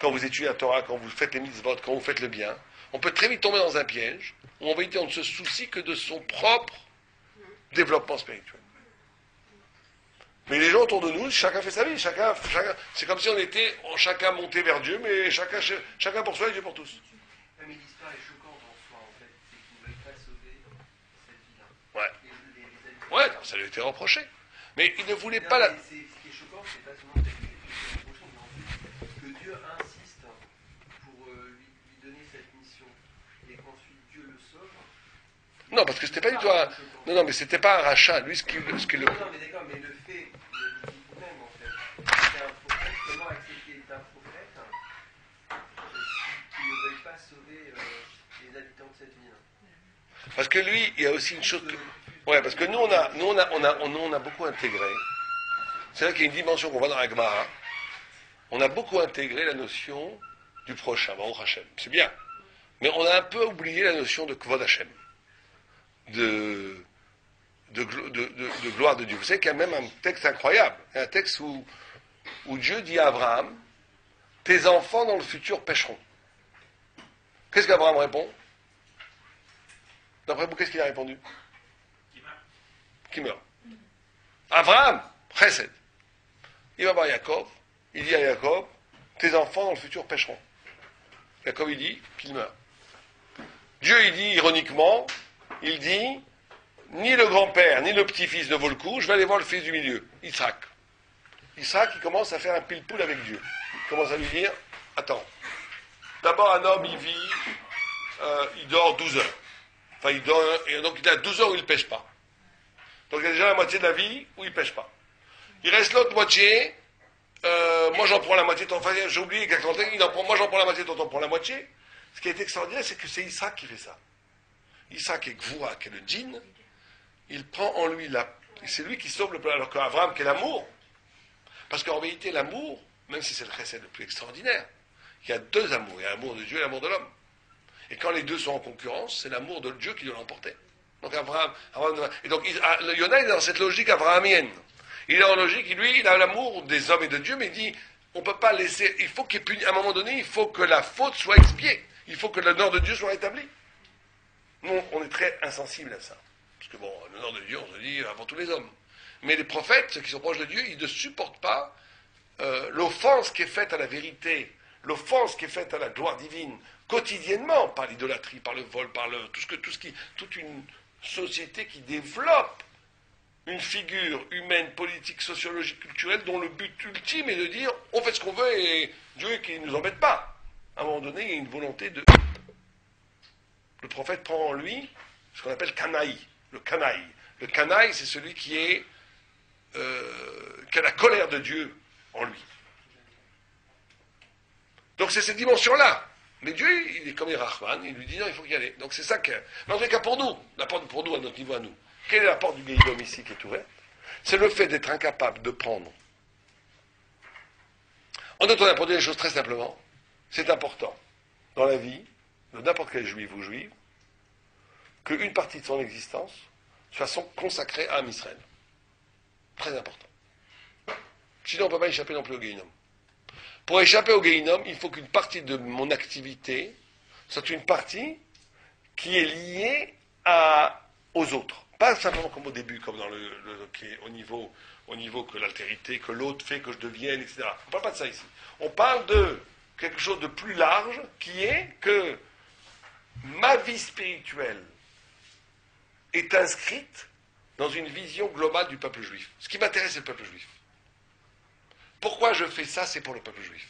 quand vous étudiez la Torah, quand vous faites les mitzvot, quand vous faites le bien, on peut très vite tomber dans un piège, où en vérité on ne se soucie que de son propre développement spirituel. Mais les gens autour de nous, chacun fait sa vie, chacun c'est comme si on était chacun monté vers Dieu, mais chacun pour soi et Dieu pour tous. Mais l'histoire est choquante en soi, en fait, c'est qu'ils ne veulent pas sauver cette vie-là. Ouais. Les Ouais, non, ça lui a été reproché. Mais il ne voulait pas la... Ce qui est choquant, c'est pas seulement que que Dieu insiste pour lui donner cette mission, et qu'ensuite Dieu le sauve. Non, parce que c'était pas du tout un... Non, mais c'était pas un rachat. Lui, ce qu'il le... Non, mais d'accord, mais le fait, le dit vous-même, en fait, c'est un prophète, comment accepter d'un prophète qui ne veuille pas sauver les habitants de cette ville? Parce que lui, il y a aussi une chose... Ouais, parce que nous, on a beaucoup intégré. C'est là qu'il y a une dimension qu'on voit dans la Gemara. On a beaucoup intégré la notion du prochain, Baruch Hashem. C'est bien. Mais on a un peu oublié la notion de Kvod Hashem. De gloire de Dieu. Vous savez qu'il y a même un texte incroyable. Il y a un texte où Dieu dit à Abraham, tes enfants dans le futur pécheront. Qu'est-ce qu'Abraham répond? D'après vous, qu'est-ce qu'il a répondu? Qui meurt. Abraham, Chesed. Il va voir Yaakov, il dit à Yaakov, tes enfants dans le futur pécheront. Yaakov il dit qu'il meurt. Dieu il dit ironiquement, il dit, ni le grand-père, ni le petit-fils ne vaut le coup, je vais aller voir le fils du milieu, Yitzhak. Yitzhak il commence à faire un pile-poule avec Dieu. Il commence à lui dire, attends, d'abord un homme il vit, il dort 12 heures. Enfin il dort, et donc il a 12 heures où il ne pêche pas. Donc il y a déjà la moitié de la vie où il ne pêche pas. Il reste l'autre moitié, moi j'en prends la moitié, j'ai oublié exactement, moi j'en prends la moitié, t'en prends la moitié. Ce qui est extraordinaire, c'est que c'est Isaac qui fait ça. Isaac est Gvoura, qui est le djinn, il prend en lui c'est lui qui sauve le peuple, alors qu'Abraham qui est l'amour. Parce qu'en réalité, l'amour, même si c'est le chesed le plus extraordinaire, il y a deux amours, il y a l'amour de Dieu et l'amour de l'homme. Et quand les deux sont en concurrence, c'est l'amour de Dieu qui doit l'emporter. Donc et donc Yona est dans cette logique abrahamienne. Il est en logique, lui, il a l'amour des hommes et de Dieu, mais il dit, on ne peut pas laisser, il faut qu'à un moment donné, il faut que la faute soit expiée. Il faut que l'honneur de Dieu soit rétabli. Nous, on est très insensibles à ça. Parce que bon, l'honneur de Dieu, on se dit, avant tous les hommes. Mais les prophètes, ceux qui sont proches de Dieu, ils ne supportent pas l'offense qui est faite à la vérité, l'offense qui est faite à la gloire divine, quotidiennement, par l'idolâtrie, par le vol, par toute une société qui développe une figure humaine, politique, sociologique, culturelle, dont le but ultime est de dire on fait ce qu'on veut et Dieu qui ne nous embête pas. À un moment donné, il y a une volonté de... Le prophète prend en lui ce qu'on appelle canaï, le canaï. Le canaï, c'est celui qui a la colère de Dieu en lui. Donc c'est cette dimension-là. Mais Dieu, il est comme les Rahman, il lui dit non, il faut y aller. Donc c'est ça que... Mais en tout cas pour nous, la porte pour nous, à notre niveau à nous, quelle est la porte du Guéhinom ici qui est ouverte? C'est le fait d'être incapable de prendre. En d'autres termes, pour dire les choses très simplement, c'est important dans la vie de n'importe quel juif ou juive qu'une partie de son existence soit consacrée à Israël. Très important. Sinon, on ne peut pas échapper non plus au Guéhinom. Pour échapper au Gehinnom, il faut qu'une partie de mon activité soit une partie qui est liée aux autres. Pas simplement comme au début, comme dans qui est au niveau que l'altérité, que l'autre fait que je devienne, etc. On ne parle pas de ça ici. On parle de quelque chose de plus large, qui est que ma vie spirituelle est inscrite dans une vision globale du peuple juif. Ce qui m'intéresse, c'est le peuple juif. Pourquoi je fais ça? C'est pour le peuple juif,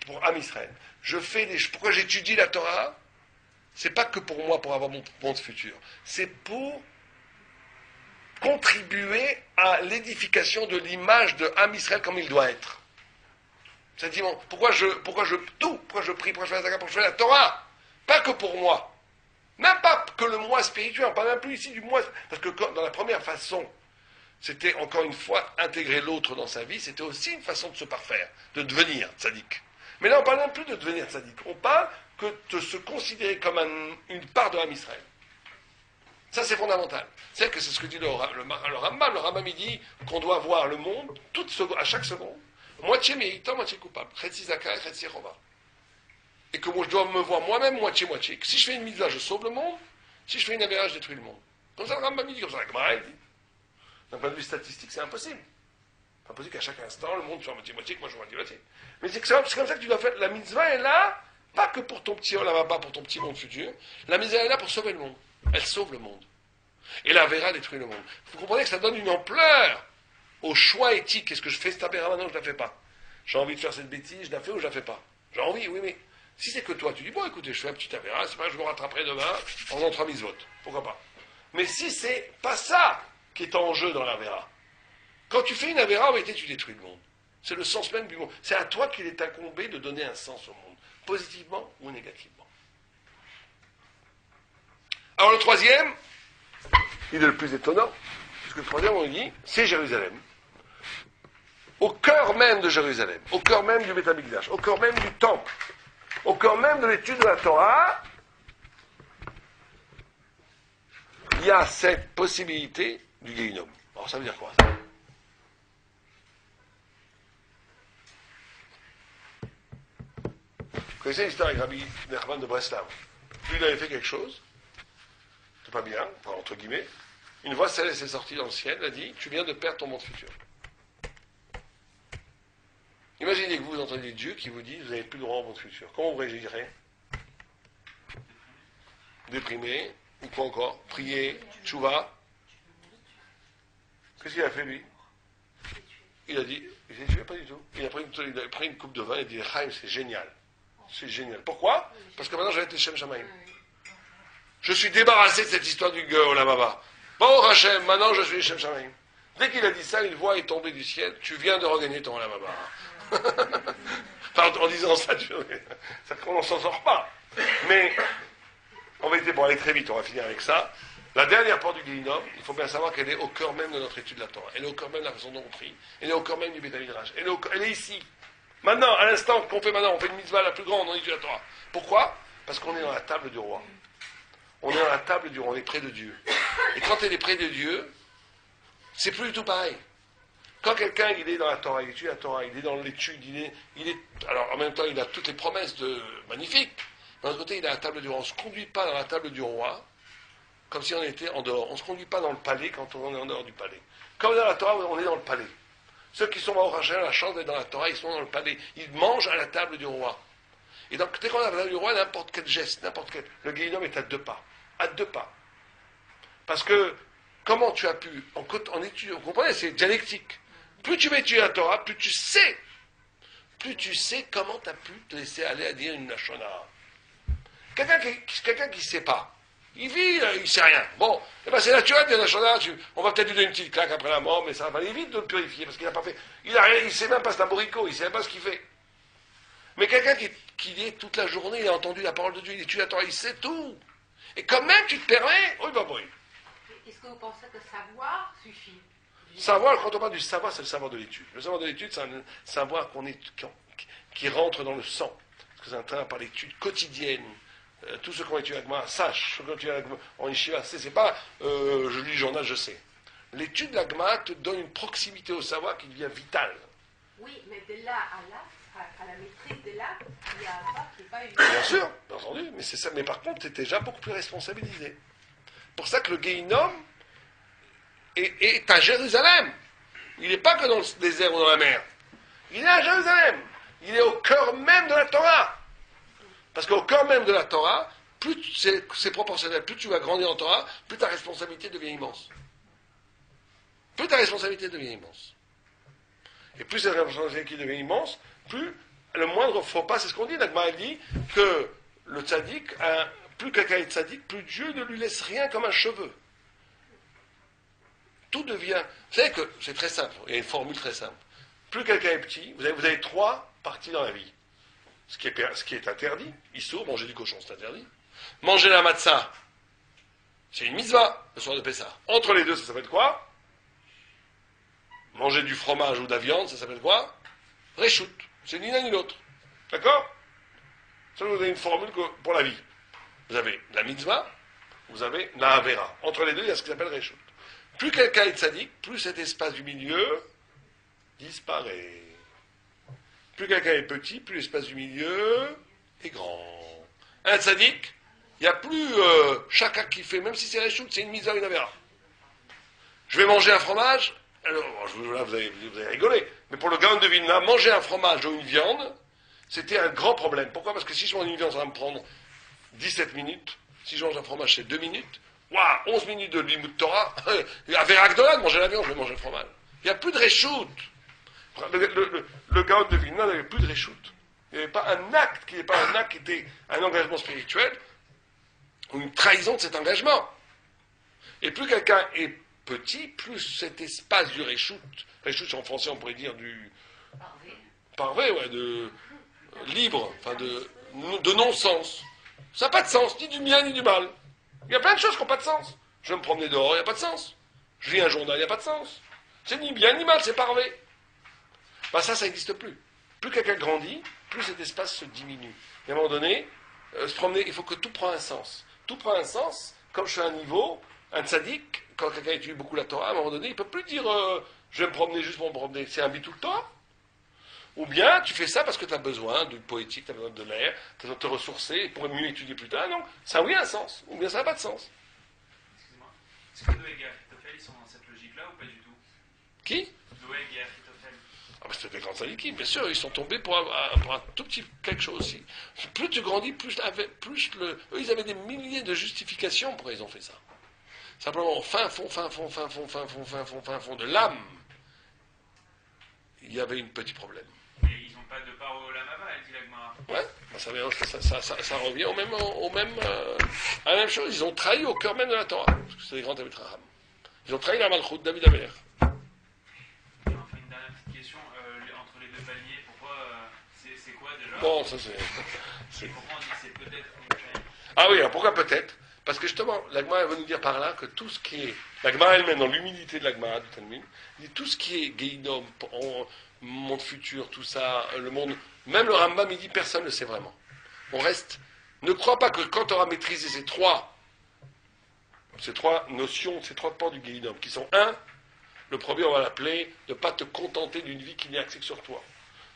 pour Am Israël. Pourquoi j'étudie la Torah? C'est pas que pour moi, pour avoir mon monde futur. C'est pour contribuer à l'édification de l'image de Am Israël comme il doit être. C'est-à-dire, pourquoi je prie, pourquoi je fais la zakat, pourquoi je fais la Torah? Pas que pour moi. Même pas que le moi spirituel, on parle même plus ici du moi. Parce que dans la première façon, c'était encore une fois intégrer l'autre dans sa vie, c'était aussi une façon de se parfaire, de devenir tzaddik. Mais là, on parle même plus de devenir tzaddik. On parle que de se considérer comme une part de Am Israël. Ça, c'est fondamental. C'est que c'est ce que dit le Rambam. Le Rambam, il dit qu'on doit voir le monde, à chaque seconde, moitié méritant, moitié coupable. Chetzi Zakar, Chetzi Chova. Et que moi, je dois me voir moi-même moitié-moitié. Que si je fais une mitzvah, je sauve le monde. Si je fais une avéra, je détruis le monde. Comme ça, le Rambam, il dit, comme ça, la Gemara, il dit. D'un point de vue statistique, c'est impossible. C'est impossible qu'à chaque instant, le monde soit moitié-moitié, que moi je sois moitié-moitié. Mais c'est comme ça que tu dois faire. La mitzvah est là, pas que pour ton petit olamaba, pour ton petit monde futur. La mitzvah est là pour sauver le monde. Elle sauve le monde. Et la avéra détruit le monde. Vous comprenez que ça donne une ampleur au choix éthique. Est-ce que je fais cette avéra maintenant ou je ne la fais pas? J'ai envie de faire cette bêtise, je la fais ou je la fais pas? J'ai envie, oui, mais si c'est que toi, tu dis, bon, écoutez, je fais un petit avéra, c'est pas, je me rattraperai demain en faisant 3 mitzvot. Pourquoi pas? Mais si c'est pas ça qui est en jeu dans l'avéra, quand tu fais une avéra, en réalité, tu détruis le monde. C'est le sens même du monde. C'est à toi qu'il est incombé de donner un sens au monde, positivement ou négativement. Alors le troisième, il est le plus étonnant, puisque le troisième, on dit, c'est Jérusalem. Au cœur même de Jérusalem, au cœur même du Beth Amikdash, au cœur même du temple, au cœur même de l'étude de la Torah, il y a cette possibilité du Gehinnom. Alors ça veut dire quoi, ça? Vous connaissez l'histoire avec Rabbi Nachman de Breslav? Lui, il avait fait quelque chose, c'est pas bien, enfin, entre guillemets. Une voix céleste est sortie dans le ciel, elle a dit, tu viens de perdre ton monde futur. Imaginez que vous entendez Dieu qui vous dit, vous n'avez plus le droit au monde futur. Comment vous réagirez? Déprimé, ou quoi encore? Prier, tchouva. Qu'est-ce qu'il a fait, lui? Il a dit, il s'est tué, pas du tout. Il a pris une coupe de vin et il a dit, Chaim, c'est génial. C'est génial. Pourquoi? Parce que maintenant, je vais être Shem Shamaim. Je suis débarrassé de cette histoire du Olamaba. Bon, Hachem, maintenant, je suis Shem Shamaim. Dès qu'il a dit ça, une voix est tombée du ciel. Tu viens de regagner ton Olamaba. Enfin, en disant ça, on n'en s'en sort pas. Mais, en vérité, pour aller très vite, on va finir avec ça. La dernière porte du Gehinnom, il faut bien savoir qu'elle est au cœur même de notre étude de la Torah. Elle est au cœur même de la façon dont on prie. Elle est au cœur même du Beth Midrash. Elle est ici. Maintenant, à l'instant qu'on fait maintenant, on fait une mitzvah la plus grande, on étudie la Torah. Pourquoi? Parce qu'on est dans la table du roi. On est dans la table du roi, on est près de Dieu. Et quand il est près de Dieu, c'est plus du tout pareil. Quand quelqu'un, il est dans la Torah, il étudie la Torah, il est dans l'étude, alors en même temps, il a toutes les promesses magnifiques. D'un autre côté, il est à la table du roi. On ne se conduit pas dans la table du roi comme si on était en dehors. On ne se conduit pas dans le palais quand on est en dehors du palais. Quand on est dans la Torah, on est dans le palais. Ceux qui sont au Hachem, la chance d'être dans la Torah, ils sont dans le palais. Ils mangent à la table du roi. Et donc, dès qu'on est à la table du roi, n'importe quel geste, le Gehinnom est à 2 pas. À 2 pas. Parce que, comment tu as pu, en étude, vous comprenez, c'est dialectique. Plus tu vas étudier la Torah, plus tu sais comment tu as pu te laisser aller à dire une Lachonara. Quelqu'un qui ne sait pas, il vit, il ne sait rien. Bon, c'est naturel de dire une Lachonara, on va peut-être lui donner une petite claque après la mort, mais ça va aller vite de le purifier, parce qu'il n'a pas fait, il ne sait même pas, c'est un bourricot, il ne sait même pas ce qu'il fait. Mais quelqu'un qui est toute la journée, il a entendu la parole de Dieu, il étudie la Torah, il sait tout. Et quand même, tu te permets, oui. Est-ce que vous pensez que savoir suffit? Savoir, quand on parle du savoir, c'est le savoir de l'étude. Le savoir de l'étude, c'est un savoir qui rentre dans le sang. Parce que c'est un train par l'étude quotidienne. Tous ceux qui ont étudié avec moi sachent. Ceux qui ont étudié avec moi en Yeshiva, c'est pas je lis le journal, je sais. L'étude de la Gemara te donne une proximité au savoir qui devient vitale. Oui, mais de là à là, à la maîtrise de l'acte, il y a un pas qui n'est pas évident. Bien sûr, bien entendu, mais c'est ça. Mais par contre, tu es déjà beaucoup plus responsabilisé. Pour ça que le Guéhinom est à Jérusalem. Il n'est pas que dans le désert ou dans la mer. Il est à Jérusalem. Il est au cœur même de la Torah. Parce qu'au cœur même de la Torah, plus c'est proportionnel, plus tu vas grandir en Torah, plus ta responsabilité devient immense. Plus ta responsabilité devient immense. Et plus cette responsabilité devient immense, plus le moindre faux pas, c'est ce qu'on dit, Nagma dit que le tzaddik, plus quelqu'un est tzaddik, plus Dieu ne lui laisse rien comme un cheveu. Tout devient... Vous savez que c'est très simple, il y a une formule très simple. Plus quelqu'un est petit, vous avez 3 parties dans la vie. Ce qui est interdit, Issour, manger du cochon, c'est interdit. Manger la matzah, c'est une mitzvah, le soir de Pessah. Entre les deux, ça s'appelle quoi? Manger du fromage ou de la viande, ça s'appelle quoi? Réchout. C'est ni l'un ni l'autre. D'accord? Ça, vous avez une formule pour la vie. Vous avez la mitzvah, vous avez la avera. Entre les deux, il y a ce qui s'appelle réchout. Plus quelqu'un est tzaddik, plus cet espace du milieu disparaît. Plus quelqu'un est petit, plus l'espace du milieu est grand. Un tzaddik, il n'y a plus chacun qui fait, même si c'est réchout, c'est une mitzvah, une avera. Je vais manger un fromage. Alors, là, vous avez rigolé. Mais pour le Gaon de Vilna, manger un fromage ou une viande, c'était un grand problème. Pourquoi? Parce que si je mange une viande, ça va me prendre 17 minutes. Si je mange un fromage, c'est 2 minutes. Waouh, 11 minutes de Limud Torah. Avec Agdola, de manger la viande, je vais manger le fromage. Il n'y a plus de réchoute. Le Gaon de Vilna n'avait plus de réchoute. Il n'y avait pas un acte qui était un engagement spirituel ou une trahison de cet engagement. Et plus quelqu'un est petit, plus cet espace du réchoute, en français on pourrait dire du parvé, ouais, de libre, enfin de non-sens. Ça n'a pas de sens, ni du bien ni du mal. Il y a plein de choses qui n'ont pas de sens. Je vais me promener dehors, il n'y a pas de sens. Je lis un journal, il n'y a pas de sens. C'est ni bien ni mal, c'est parvé. Ben ça n'existe plus. Plus quelqu'un grandit, plus cet espace se diminue. Et à un moment donné, se promener, il faut que tout prenne un sens. Tout prend un sens, comme je suis à un niveau, un tzaddik, quand quelqu'un étudie beaucoup la Torah, à un moment donné, il ne peut plus dire je vais me promener juste pour me promener. C'est un but tout le temps. Ou bien tu fais ça parce que tu as besoin d'une poétique, tu as besoin de l'air, tu as besoin de te ressourcer pour mieux étudier plus tard. Non, ça a oui un sens. Ou bien ça n'a pas de sens. Excuse-moi. Est-ce que Doeg et Achitophel, ils sont dans cette logique-là ou pas du tout? Qui? Doeg et Achitophel. Ah ben, c'était des grands tzaddikim, bien sûr, ils sont tombés pour un tout petit quelque chose aussi. Plus tu grandis, plus eux, ils avaient des milliers de justifications pourquoi ils ont fait ça. Simplement, au fin fond de l'âme, il y avait un petit problème. Et ils n'ont pas de part au Lamaba, elle dit la Gemara. Ouais, ça revient à la même chose. Ils ont trahi au cœur même de la Torah, parce que c'est des grands Talmid Chacham. Ils ont trahi la Malchut, David Amer. Et enfin, une dernière petite question, entre les deux paliers, pourquoi, c'est quoi déjà? Bon, ça Et pourquoi on dit que c'est peut-être une chaîne? Ah oui, alors pourquoi peut-être? Parce que justement, l'Agma va nous dire par là que tout ce qui est... L'Agma elle-même, dans l'humilité de l'Agma, du Talmud, dit tout ce qui est Gehinom, monde futur, tout ça, le monde... Même le Rambam, il dit personne ne le sait vraiment. On reste... Ne crois pas que quand tu auras maîtrisé ces trois notions, ces 3 pans du Gehinom, qui sont le premier, on va l'appeler, de ne pas te contenter d'une vie qui n'est axée que sur toi.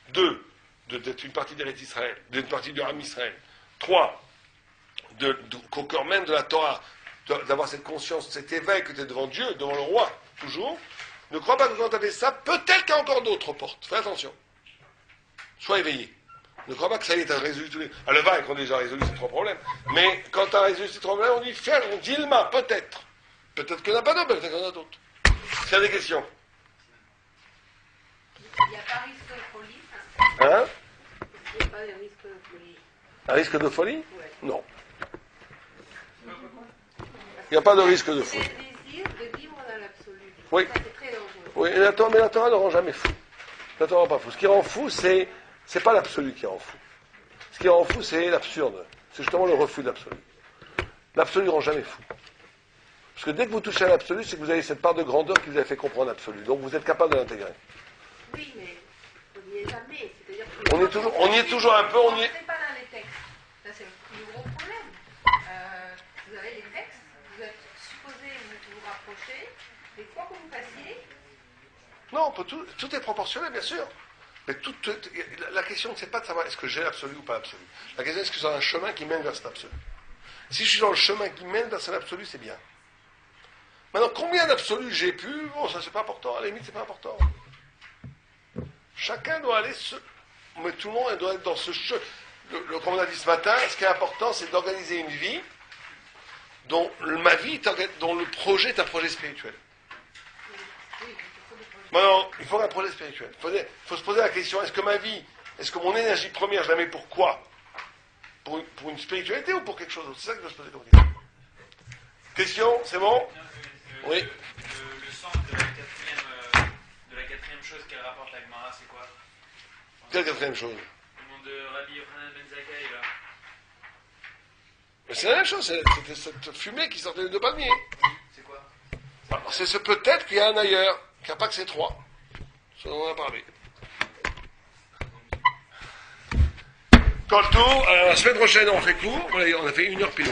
2, d'être une partie d'Eretz Israël, d'être une partie du Ram Israël. 3, qu'au cœur même de la Torah, d'avoir cette conscience, cet éveil que tu es devant Dieu, devant le roi, toujours, ne crois pas que quand tu as fait ça, peut-être qu'il y a encore d'autres portes. Fais attention. Sois éveillé. Ne crois pas que ça y est, tu as résolu tous les... Ah, le vin, qu'on a déjà résolu ces 3 problèmes. Mais quand tu as résolu ces 3 problèmes, on dit, on dit Ilma, peut-être. Peut-être qu'il n'y en a pas d'autres, peut-être qu'il y en a d'autres. S'il y a des questions. Il n'y a pas risque de folie. Hein? Il n'y a pas de risque de folie. Un risque de folie? Ouais. Non. Il n'y a pas de risque de folie. C'est le désir de vivre dans l'absolu. Oui. Ça, c'est très dangereux. Oui, mais la Torah ne rend jamais fou. La Torah ne rend pas fou. Ce qui rend fou, c'est pas l'absolu qui rend fou. Ce qui rend fou, c'est l'absurde. C'est justement le refus de l'absolu. L'absolu ne rend jamais fou. Parce que dès que vous touchez à l'absolu, c'est que vous avez cette part de grandeur qui vous a fait comprendre l'absolu. Donc vous êtes capable de l'intégrer. Oui, mais on n'y est jamais. C'est-à-dire On y est toujours un peu, on y est... C'est pas dans les textes. Ça, c'est le gros problème. Vous avez les textes, vous êtes supposé vous rapprocher, mais quoi que vous fassiez... Non, tout est proportionnel, bien sûr. Mais la question, c'est pas de savoir est-ce que j'ai l'absolu ou pas l'absolu. La question, est-ce que c'est un chemin qui mène vers cet absolu. Si je suis dans le chemin qui mène vers cet absolu, c'est bien. Maintenant, combien d'absolus j'ai pu, bon, ça c'est pas important, à la limite, c'est pas important. Chacun doit aller mais tout le monde doit être dans ce chemin. Comme on a dit ce matin, ce qui est important, c'est d'organiser une vie dont ma vie, dont le projet est un projet spirituel. Maintenant, il faut un projet spirituel. Il faut se poser la question, est-ce que ma vie, est-ce que mon énergie première, je la mets pour quoi? Pour une spiritualité ou pour quelque chose d'autre? C'est ça que je dois se poser comme question. Question, c'est bon? Oui. Le sens de la quatrième chose qu'elle rapporte la Gemara, c'est quoi? Quelle quatrième chose? Le nom de Rabbi Yochanan ben Zakkai, là. Mais c'est la même chose, c'était cette fumée qui sortait des deux palmiers. C'est quoi? Alors, c'est ce peut-être qu'il y a un ailleurs, qu'il n'y a pas que ces trois. Ça, on en a parlé. Quand le tour, la semaine prochaine on fait court, on a fait 1 heure pile.